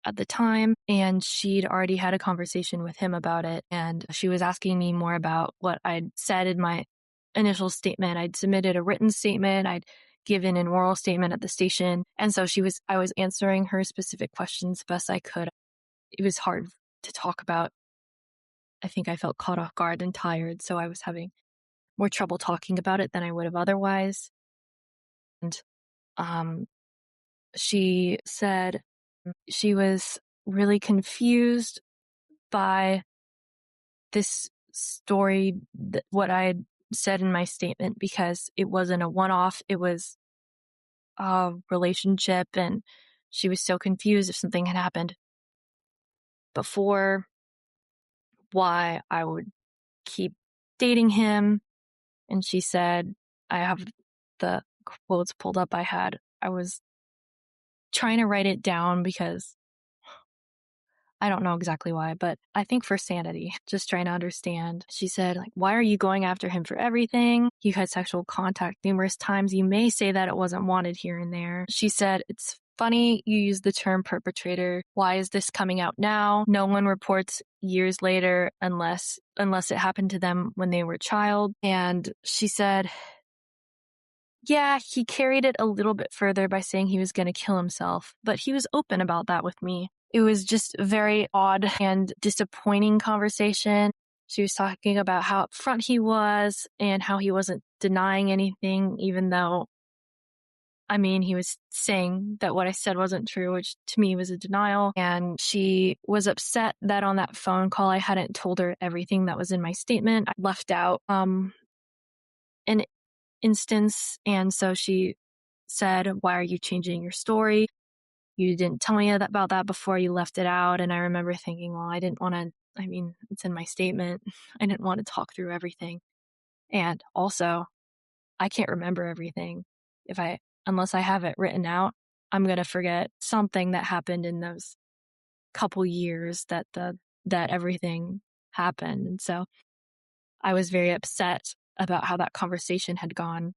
at the time. And she'd already had a conversation with him about it. And she was asking me more about what I'd said in my initial statement. I'd submitted a written statement. I'd given an oral statement at the station. And so I was answering her specific questions the best I could. It was hard to talk about. I think I felt caught off guard and tired. So I was having more trouble talking about it than I would have otherwise. And She said she was really confused by this story, what I had said in my statement, because it wasn't a one-off, it was a relationship, and she was so confused if something had happened before, why I would keep dating him. And she said, I have the quotes pulled up I was trying to write it down because I don't know exactly why, but I think for sanity, just trying to understand. She said, like, why are you going after him for everything? You had sexual contact numerous times. You may say that it wasn't wanted here and there. She said, it's funny you use the term perpetrator. Why is this coming out now? No one reports years later unless it happened to them when they were a child. And she said, yeah, he carried it a little bit further by saying he was going to kill himself, but he was open about that with me. It was just a very odd and disappointing conversation. She was talking about how upfront he was and how he wasn't denying anything, even though, I mean, he was saying that what I said wasn't true, which to me was a denial. And she was upset that on that phone call, I hadn't told her everything that was in my statement. I left out an instance. And so she said, why are you changing your story? You didn't tell me about that before, you left it out. And I remember thinking, well, I didn't want to, I mean, it's in my statement. I didn't want to talk through everything. And also, I can't remember everything. Unless I have it written out, I'm going to forget something that happened in those couple years that everything happened. And so I was very upset about how that conversation had gone.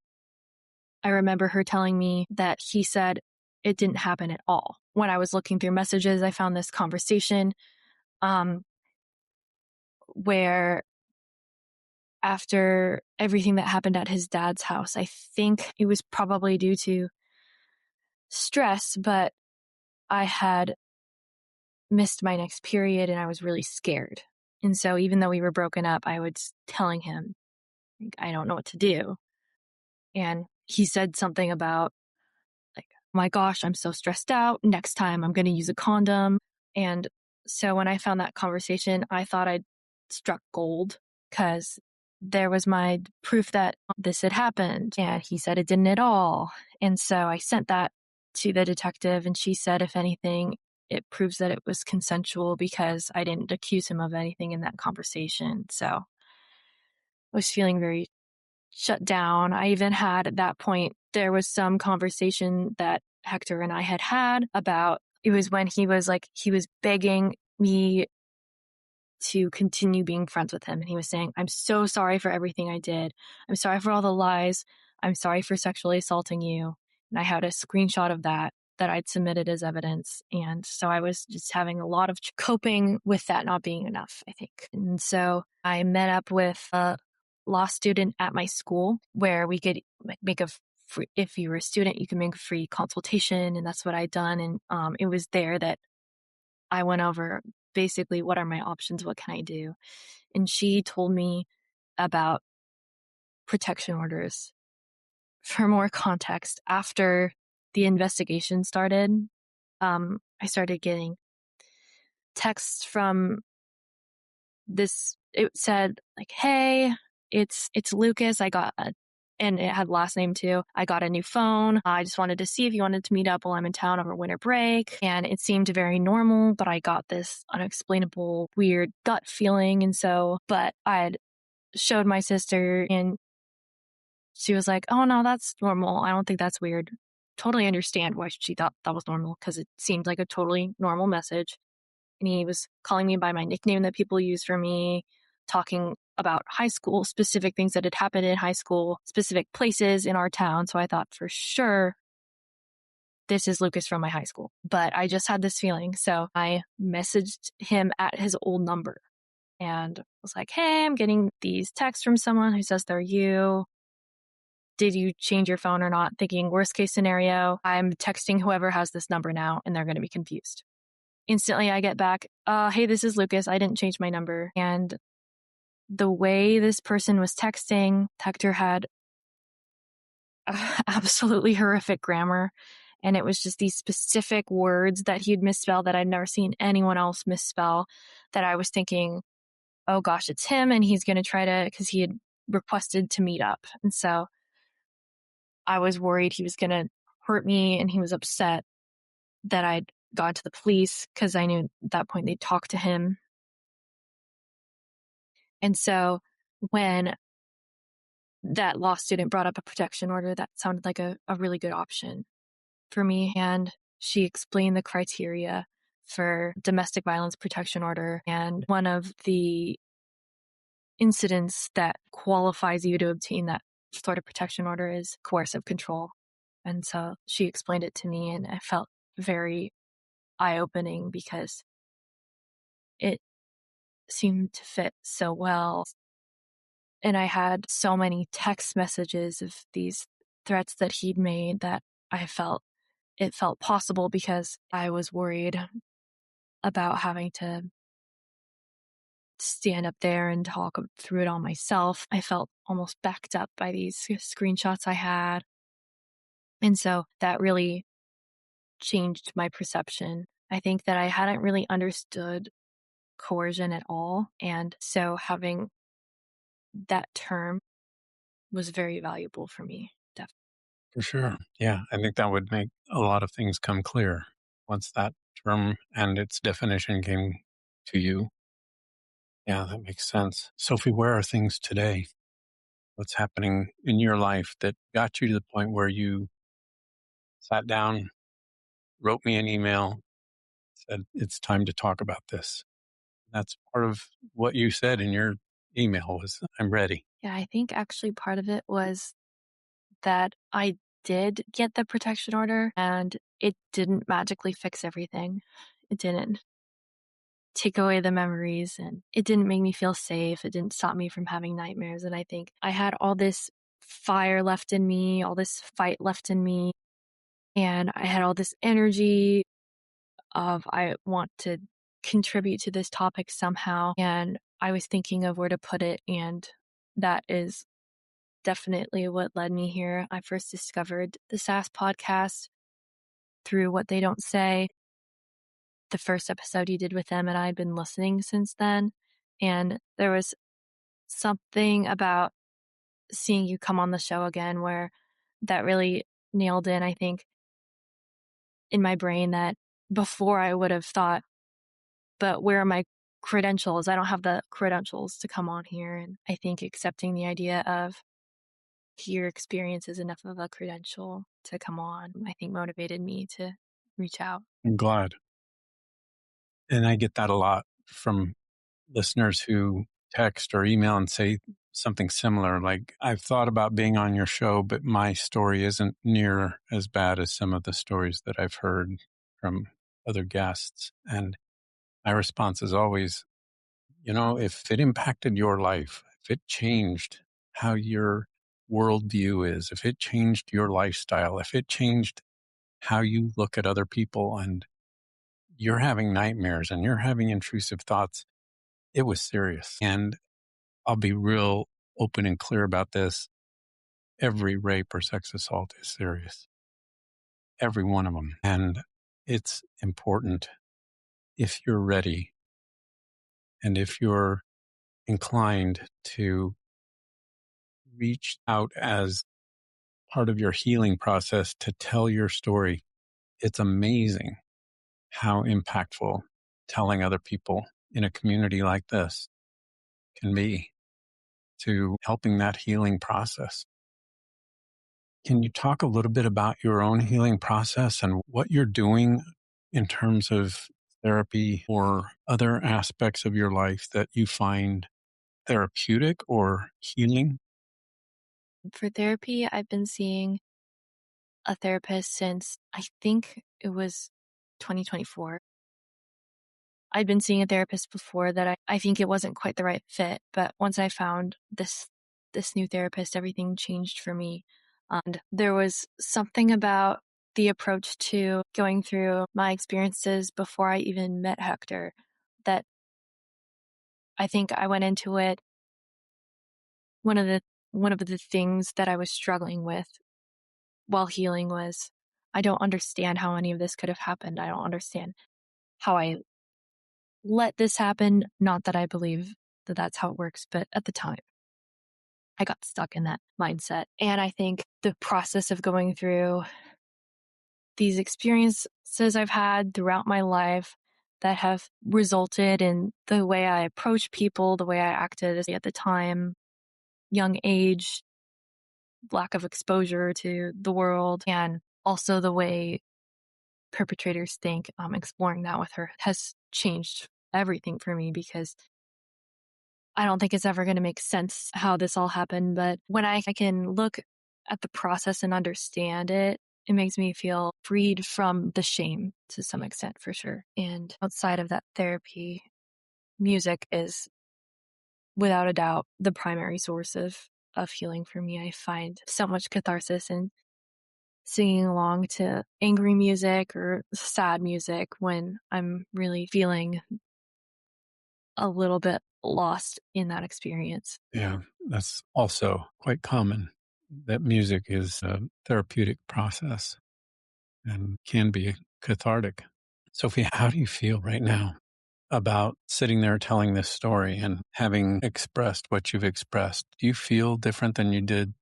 I remember her telling me that he said it didn't happen at all. When I was looking through messages, I found this conversation where after everything that happened at his dad's house, I think it was probably due to stress, but I had missed my next period and I was really scared. And so even though we were broken up, I was telling him, like, I don't know what to do. And he said something about, like, my gosh, I'm so stressed out. Next time I'm going to use a condom. And so when I found that conversation, I thought I'd struck gold because there was my proof that this had happened. And he said it didn't at all. And so I sent that to the detective and she said, if anything, it proves that it was consensual because I didn't accuse him of anything in that conversation. So I was feeling very shut down. I even had at that point, there was some conversation that Hector and I had about, it was when he was begging me to continue being friends with him. And he was saying, I'm so sorry for everything I did. I'm sorry for all the lies. I'm sorry for sexually assaulting you. And I had a screenshot of that I'd submitted as evidence. And so I was just having a lot of coping with that not being enough, I think. And so I met up with a law student at my school where we could make a free, if you were a student, you can make a free consultation. And that's what I'd done. And it was there that I went over basically what are my options? What can I do? And she told me about protection orders. For more context, after the investigation started, I started getting texts from this. It said like, hey, it's Lucas. And it had last name too. I got a new phone. I just wanted to see if you wanted to meet up while I'm in town over winter break. And it seemed very normal, but I got this unexplainable, weird gut feeling. And so, but I had showed my sister and she was like, oh no, that's normal. I don't think that's weird. Totally understand why she thought that was normal because it seemed like a totally normal message. And he was calling me by my nickname that people use for me, talking about high school, specific things that had happened in high school, specific places in our town. So I thought for sure this is Lucas from my high school. But I just had this feeling. So I messaged him at his old number and was like, hey, I'm getting these texts from someone who says they're you. Did you change your phone or not? Thinking worst case scenario, I'm texting whoever has this number now and they're going to be confused. Instantly I get back, hey, this is Lucas. I didn't change my number. And the way this person was texting, Hector had absolutely horrific grammar. And it was just these specific words that he'd misspell that I'd never seen anyone else misspell, that I was thinking, oh gosh, it's him. And he's going to try to, because he had requested to meet up. And so I was worried he was going to hurt me, and he was upset that I'd gone to the police because I knew at that point they'd talk to him. And so when that law student brought up a protection order, that sounded like a really good option for me. And she explained the criteria for domestic violence protection order. And one of the incidents that qualifies you to obtain that sort of protection order is coercive control. And so she explained it to me, and I felt very eye-opening because it seemed to fit so well. And I had so many text messages of these threats that he'd made that it felt possible, because I was worried about having to stand up there and talk through it all myself. I felt almost backed up by these screenshots I had. And so that really changed my perception. I think that I hadn't really understood coercion at all. And so having that term was very valuable for me. Definitely. For sure. Yeah, I think that would make a lot of things come clear once that term and its definition came to you. Yeah, that makes sense. Sophie, where are things today? What's happening in your life that got you to the point where you sat down, wrote me an email, said, it's time to talk about this? That's part of what you said in your email was, I'm ready. Yeah, I think actually part of it was that I did get the protection order, and it didn't magically fix everything. It didn't take away the memories, and it didn't make me feel safe. It didn't stop me from having nightmares. And I think I had all this fire left in me, all this fight left in me, and I had all this energy of I want to contribute to this topic somehow. And I was thinking of where to put it, and that is definitely what led me here. I first discovered the SAS podcast through What They Don't Say, the first episode you did with them, and I'd been listening since then. And there was something about seeing you come on the show again where that really nailed in, I think, in my brain, that before I would have thought, but where are my credentials? I don't have the credentials to come on here. And I think accepting the idea of your experience is enough of a credential to come on, I think motivated me to reach out. I'm glad. And I get that a lot from listeners who text or email and say something similar, like, I've thought about being on your show, but my story isn't near as bad as some of the stories that I've heard from other guests. And my response is always, if it impacted your life, if it changed how your worldview is, if it changed your lifestyle, if it changed how you look at other people, and you're having nightmares and you're having intrusive thoughts, it was serious. And I'll be real open and clear about this. Every rape or sex assault is serious. Every one of them. And it's important, if you're ready and if you're inclined, to reach out as part of your healing process to tell your story. It's amazing how impactful telling other people in a community like this can be to helping that healing process. Can you talk a little bit about your own healing process and what you're doing in terms of therapy or other aspects of your life that you find therapeutic or healing? For therapy, I've been seeing a therapist since I think it was 2024. I'd been seeing a therapist before that I think it wasn't quite the right fit, but once I found this new therapist, everything changed for me. And there was something about the approach to going through my experiences before I even met Hector that I think I went into it. One of the things that I was struggling with while healing was, I don't understand how any of this could have happened. I don't understand how I let this happen. Not that I believe that that's how it works, but at the time, I got stuck in that mindset. And I think the process of going through these experiences I've had throughout my life that have resulted in the way I approach people, the way I acted at the time, young age, lack of exposure to the world, and also the way perpetrators think, exploring that with her has changed everything for me because I don't think it's ever going to make sense how this all happened. But when I can look at the process and understand it, it makes me feel freed from the shame to some extent, for sure. And outside of that therapy, music is without a doubt the primary source of healing for me. I find so much catharsis in singing along to angry music or sad music when I'm really feeling a little bit lost in that experience. Yeah, that's also quite common, that music is a therapeutic process and can be cathartic. Sophie, how do you feel right now about sitting there telling this story and having expressed what you've expressed? Do you feel different than you did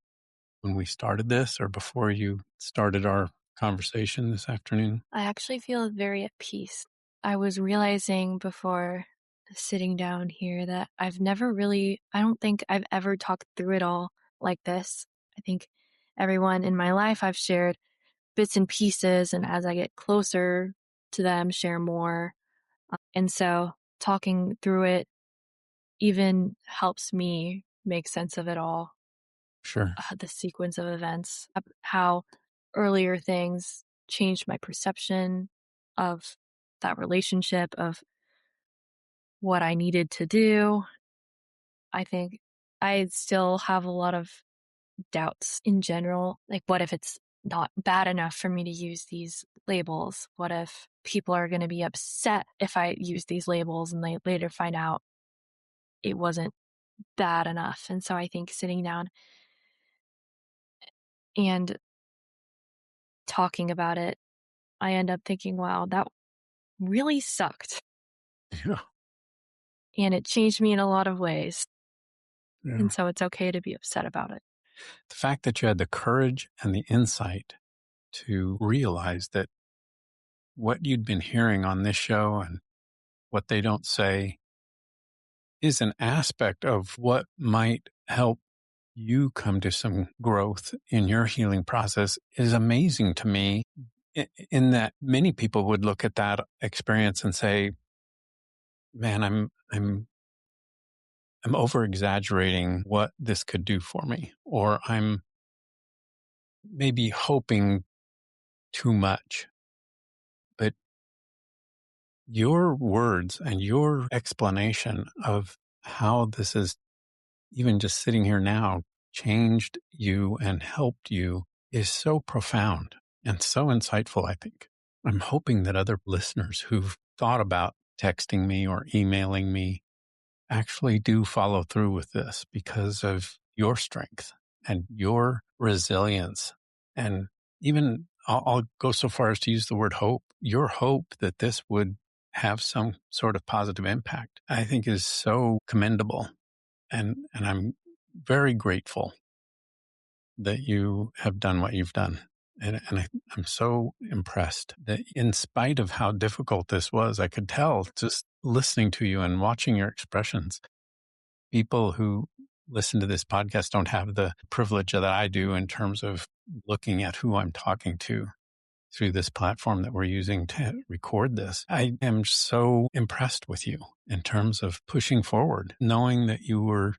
when we started this or before you started our conversation this afternoon? I actually feel very at peace. I was realizing before sitting down here that I don't think I've ever talked through it all like this. I think everyone in my life I've shared bits and pieces, and as I get closer to them, share more. And so talking through it even helps me make sense of it all, Sure. the sequence of events, how earlier things changed my perception of that relationship, of what I needed to do. I think I still have a lot of doubts in general. Like, what if it's not bad enough for me to use these labels? What if people are going to be upset if I use these labels and they later find out it wasn't bad enough? And so I think sitting down and talking about it, I end up thinking, wow, that really sucked. Yeah. And it changed me in a lot of ways. Yeah. And so it's okay to be upset about it. The fact that you had the courage and the insight to realize that what you'd been hearing on this show and what they don't say is an aspect of what might help you come to some growth in your healing process is amazing to me, in that many people would look at that experience and say, man, I'm over exaggerating what this could do for me, or I'm maybe hoping too much. But your words and your explanation of how this is, even just sitting here now, changed you and helped you is so profound and so insightful, I think. I'm hoping that other listeners who've thought about texting me or emailing me actually do follow through with this because of your strength and your resilience. And even I'll go so far as to use the word hope. Your hope that this would have some sort of positive impact, I think is so commendable. And I'm very grateful that you have done what you've done. I'm so impressed that in spite of how difficult this was, I could tell just listening to you and watching your expressions. People who listen to this podcast don't have the privilege that I do in terms of looking at who I'm talking to through this platform that we're using to record this. I am so impressed with you in terms of pushing forward, knowing that you were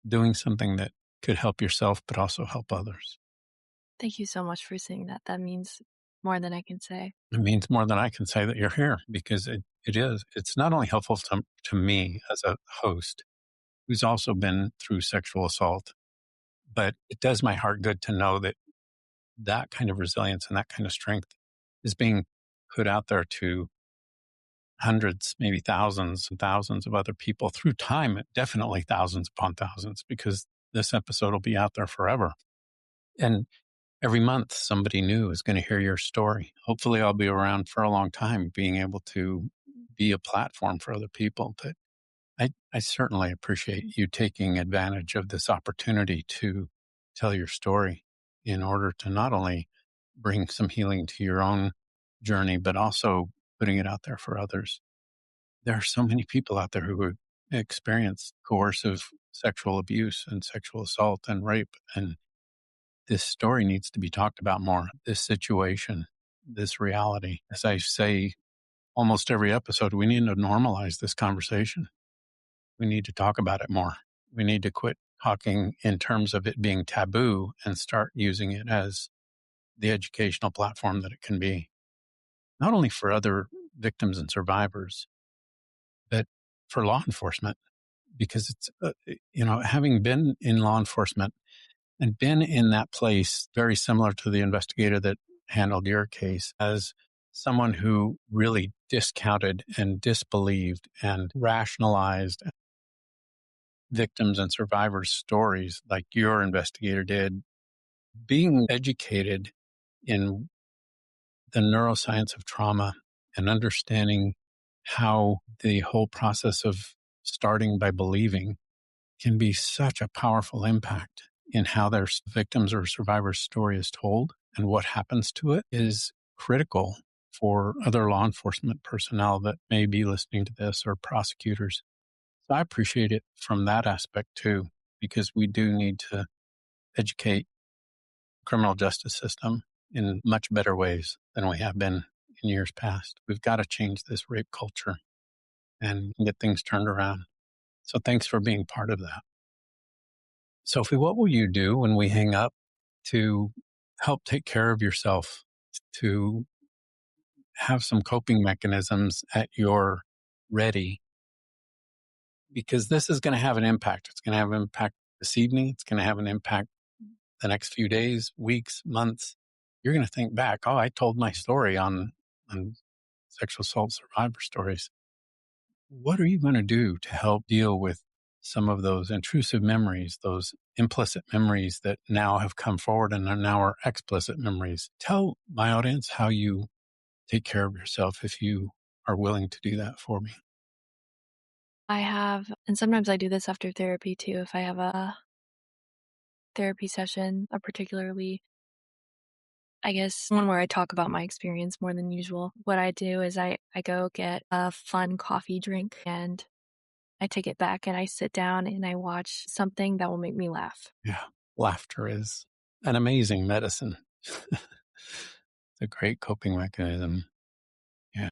doing something that could help yourself, but also help others. Thank you so much for saying that. That means more than I can say. It means more than I can say that you're here, because it is. It's not only helpful to me as a host who's also been through sexual assault, but it does my heart good to know that that kind of resilience and that kind of strength is being put out there to hundreds, maybe thousands and thousands of other people through time, definitely thousands upon thousands, because this episode will be out there forever. And every month somebody new is going to hear your story. Hopefully I'll be around for a long time being able to be a platform for other people. But I certainly appreciate you taking advantage of this opportunity to tell your story in order to not only bring some healing to your own journey, but also putting it out there for others. There are so many people out there who experience coercive sexual abuse and sexual assault and rape. And this story needs to be talked about more. This situation, this reality. As I say almost every episode, we need to normalize this conversation. We need to talk about it more. We need to quit talking in terms of it being taboo and start using it as the educational platform that it can be, not only for other victims and survivors, but for law enforcement. Because it's, having been in law enforcement and been in that place, very similar to the investigator that handled your case, as someone who really discounted and disbelieved and rationalized victims and survivors' stories like your investigator did, being educated in the neuroscience of trauma and understanding how the whole process of starting by believing can be such a powerful impact in how their victims or survivors' story is told and what happens to it is critical for other law enforcement personnel that may be listening to this or prosecutors. So I appreciate it from that aspect too, because we do need to educate the criminal justice system in much better ways than we have been in years past. We've got to change this rape culture and get things turned around. So thanks for being part of that. Sophie, what will you do when we hang up to help take care of yourself, to have some coping mechanisms at your ready? Because this is going to have an impact. It's going to have an impact this evening. It's going to have an impact the next few days, weeks, months. You're going to think back, oh, I told my story on sexual assault survivor stories. What are you going to do to help deal with some of those intrusive memories, those implicit memories that now have come forward and are now are explicit memories? Tell my audience how you take care of yourself if you are willing to do that for me. I have, and sometimes I do this after therapy too, if I have a therapy session, a particularly, I guess, one where I talk about my experience more than usual. What I do is I go get a fun coffee drink and I take it back and I sit down and I watch something that will make me laugh. Yeah. Laughter is an amazing medicine. It's a great coping mechanism. Yeah.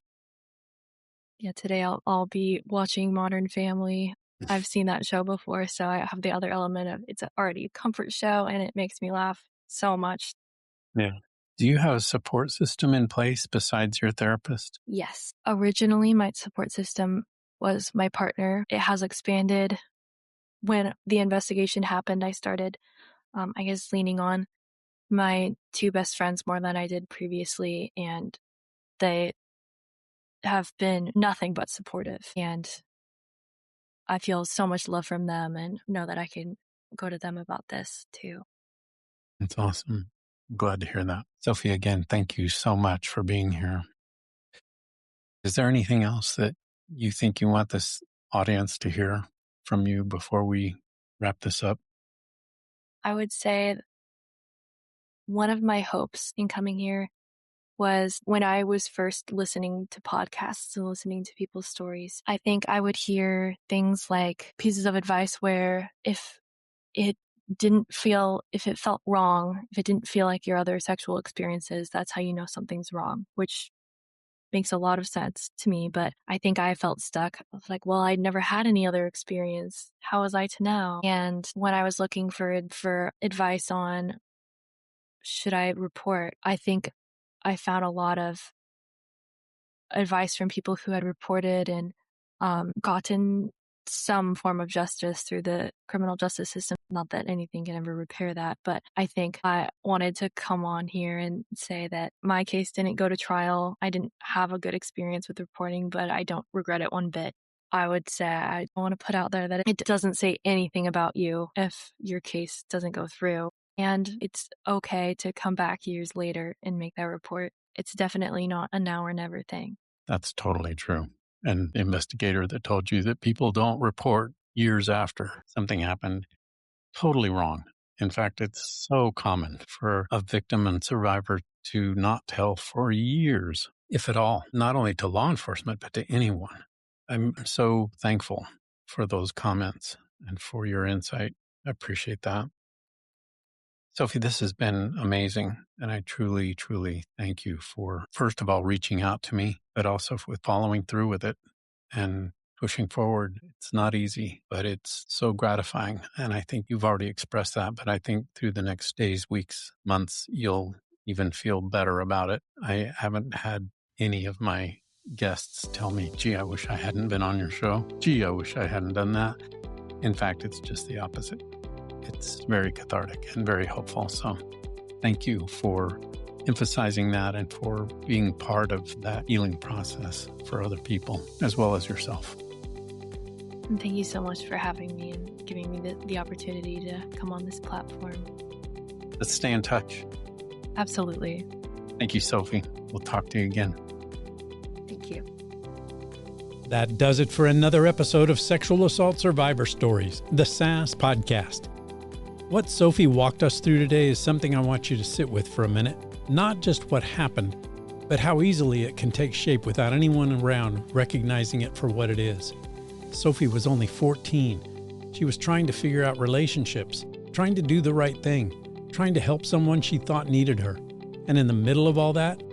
Yeah, today I'll be watching Modern Family. I've seen that show before, so I have the other element of it's already a comfort show and it makes me laugh so much. Yeah. Do you have a support system in place besides your therapist? Yes. Originally, my support system was my partner. It has expanded. When the investigation happened, I started, I guess, leaning on my two best friends more than I did previously, and they have been nothing but supportive. And I feel so much love from them and know that I can go to them about this too. That's awesome. I'm glad to hear that. Sophie, again, thank you so much for being here. Is there anything else that you think you want this audience to hear from you before we wrap this up? I would say one of my hopes in coming here was when I was first listening to podcasts and listening to people's stories. I think I would hear things like pieces of advice where if it if it felt wrong, if it didn't feel like your other sexual experiences, that's how you know something's wrong, which makes a lot of sense to me. But I think I felt stuck. I was like, well, I'd never had any other experience. How was I to know? And when I was looking for advice on should I report, I think I found a lot of advice from people who had reported and gotten some form of justice through the criminal justice system. Not that anything can ever repair that, but I think I wanted to come on here and say that my case didn't go to trial. I didn't have a good experience with reporting, but I don't regret it one bit. I would say I want to put out there that it doesn't say anything about you if your case doesn't go through. And it's okay to come back years later and make that report. It's definitely not a now or never thing. That's totally true. And the investigator that told you that people don't report years after something happened, totally wrong. In fact, it's so common for a victim and survivor to not tell for years, if at all, not only to law enforcement, but to anyone. I'm so thankful for those comments and for your insight. I appreciate that. Sophie, this has been amazing. And I truly, truly thank you for, first of all, reaching out to me, but also with following through with it and pushing forward. It's not easy, but it's so gratifying. And I think you've already expressed that. But I think through the next days, weeks, months, you'll even feel better about it. I haven't had any of my guests tell me, gee, I wish I hadn't been on your show. Gee, I wish I hadn't done that. In fact, it's just the opposite. It's very cathartic and very helpful. So thank you for emphasizing that and for being part of that healing process for other people as well as yourself. And thank you so much for having me and giving me the opportunity to come on this platform. Let's stay in touch. Absolutely. Thank you, Sophie. We'll talk to you again. Thank you. That does it for another episode of Sexual Assault Survivor Stories, the SAS podcast. What Sophie walked us through today is something I want you to sit with for a minute. Not just what happened, but how easily it can take shape without anyone around recognizing it for what it is. Sophie was only 14. She was trying to figure out relationships, trying to do the right thing, trying to help someone she thought needed her. And in the middle of all that,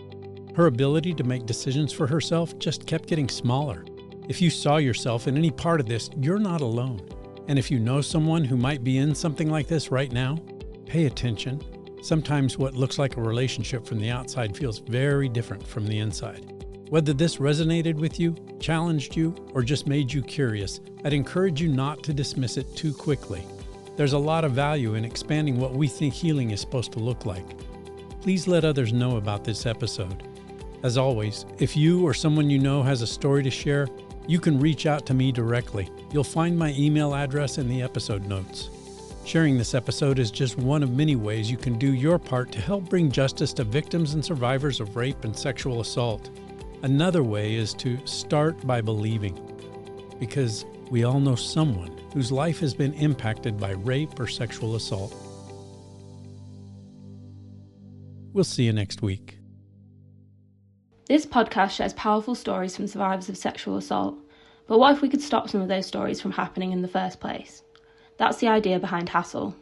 her ability to make decisions for herself just kept getting smaller. If you saw yourself in any part of this, you're not alone. And if you know someone who might be in something like this right now, pay attention. Sometimes what looks like a relationship from the outside feels very different from the inside. Whether this resonated with you, challenged you, or just made you curious, I'd encourage you not to dismiss it too quickly. There's a lot of value in expanding what we think healing is supposed to look like. Please let others know about this episode. As always, if you or someone you know has a story to share, you can reach out to me directly. You'll find my email address in the episode notes. Sharing this episode is just one of many ways you can do your part to help bring justice to victims and survivors of rape and sexual assault. Another way is to start by believing, because we all know someone whose life has been impacted by rape or sexual assault. We'll see you next week. This podcast shares powerful stories from survivors of sexual assault, but what if we could stop some of those stories from happening in the first place? That's the idea behind Hassle.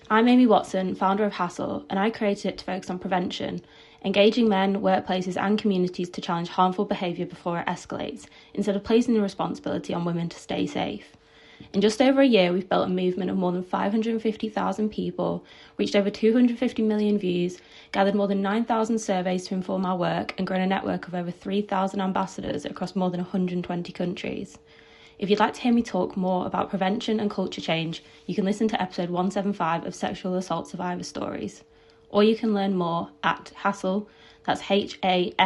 I'm Amy Watson, founder of Hassle, and I created it to focus on prevention, engaging men, workplaces and communities to challenge harmful behaviour before it escalates, instead of placing the responsibility on women to stay safe. In just over a year, we've built a movement of more than 550,000 people, reached over 250 million views, gathered more than 9,000 surveys to inform our work, and grown a network of over 3,000 ambassadors across more than 120 countries. If you'd like to hear me talk more about prevention and culture change, you can listen to episode 175 of Sexual Assault Survivor Stories. Or you can learn more at Hassle, that's HASSL.UK.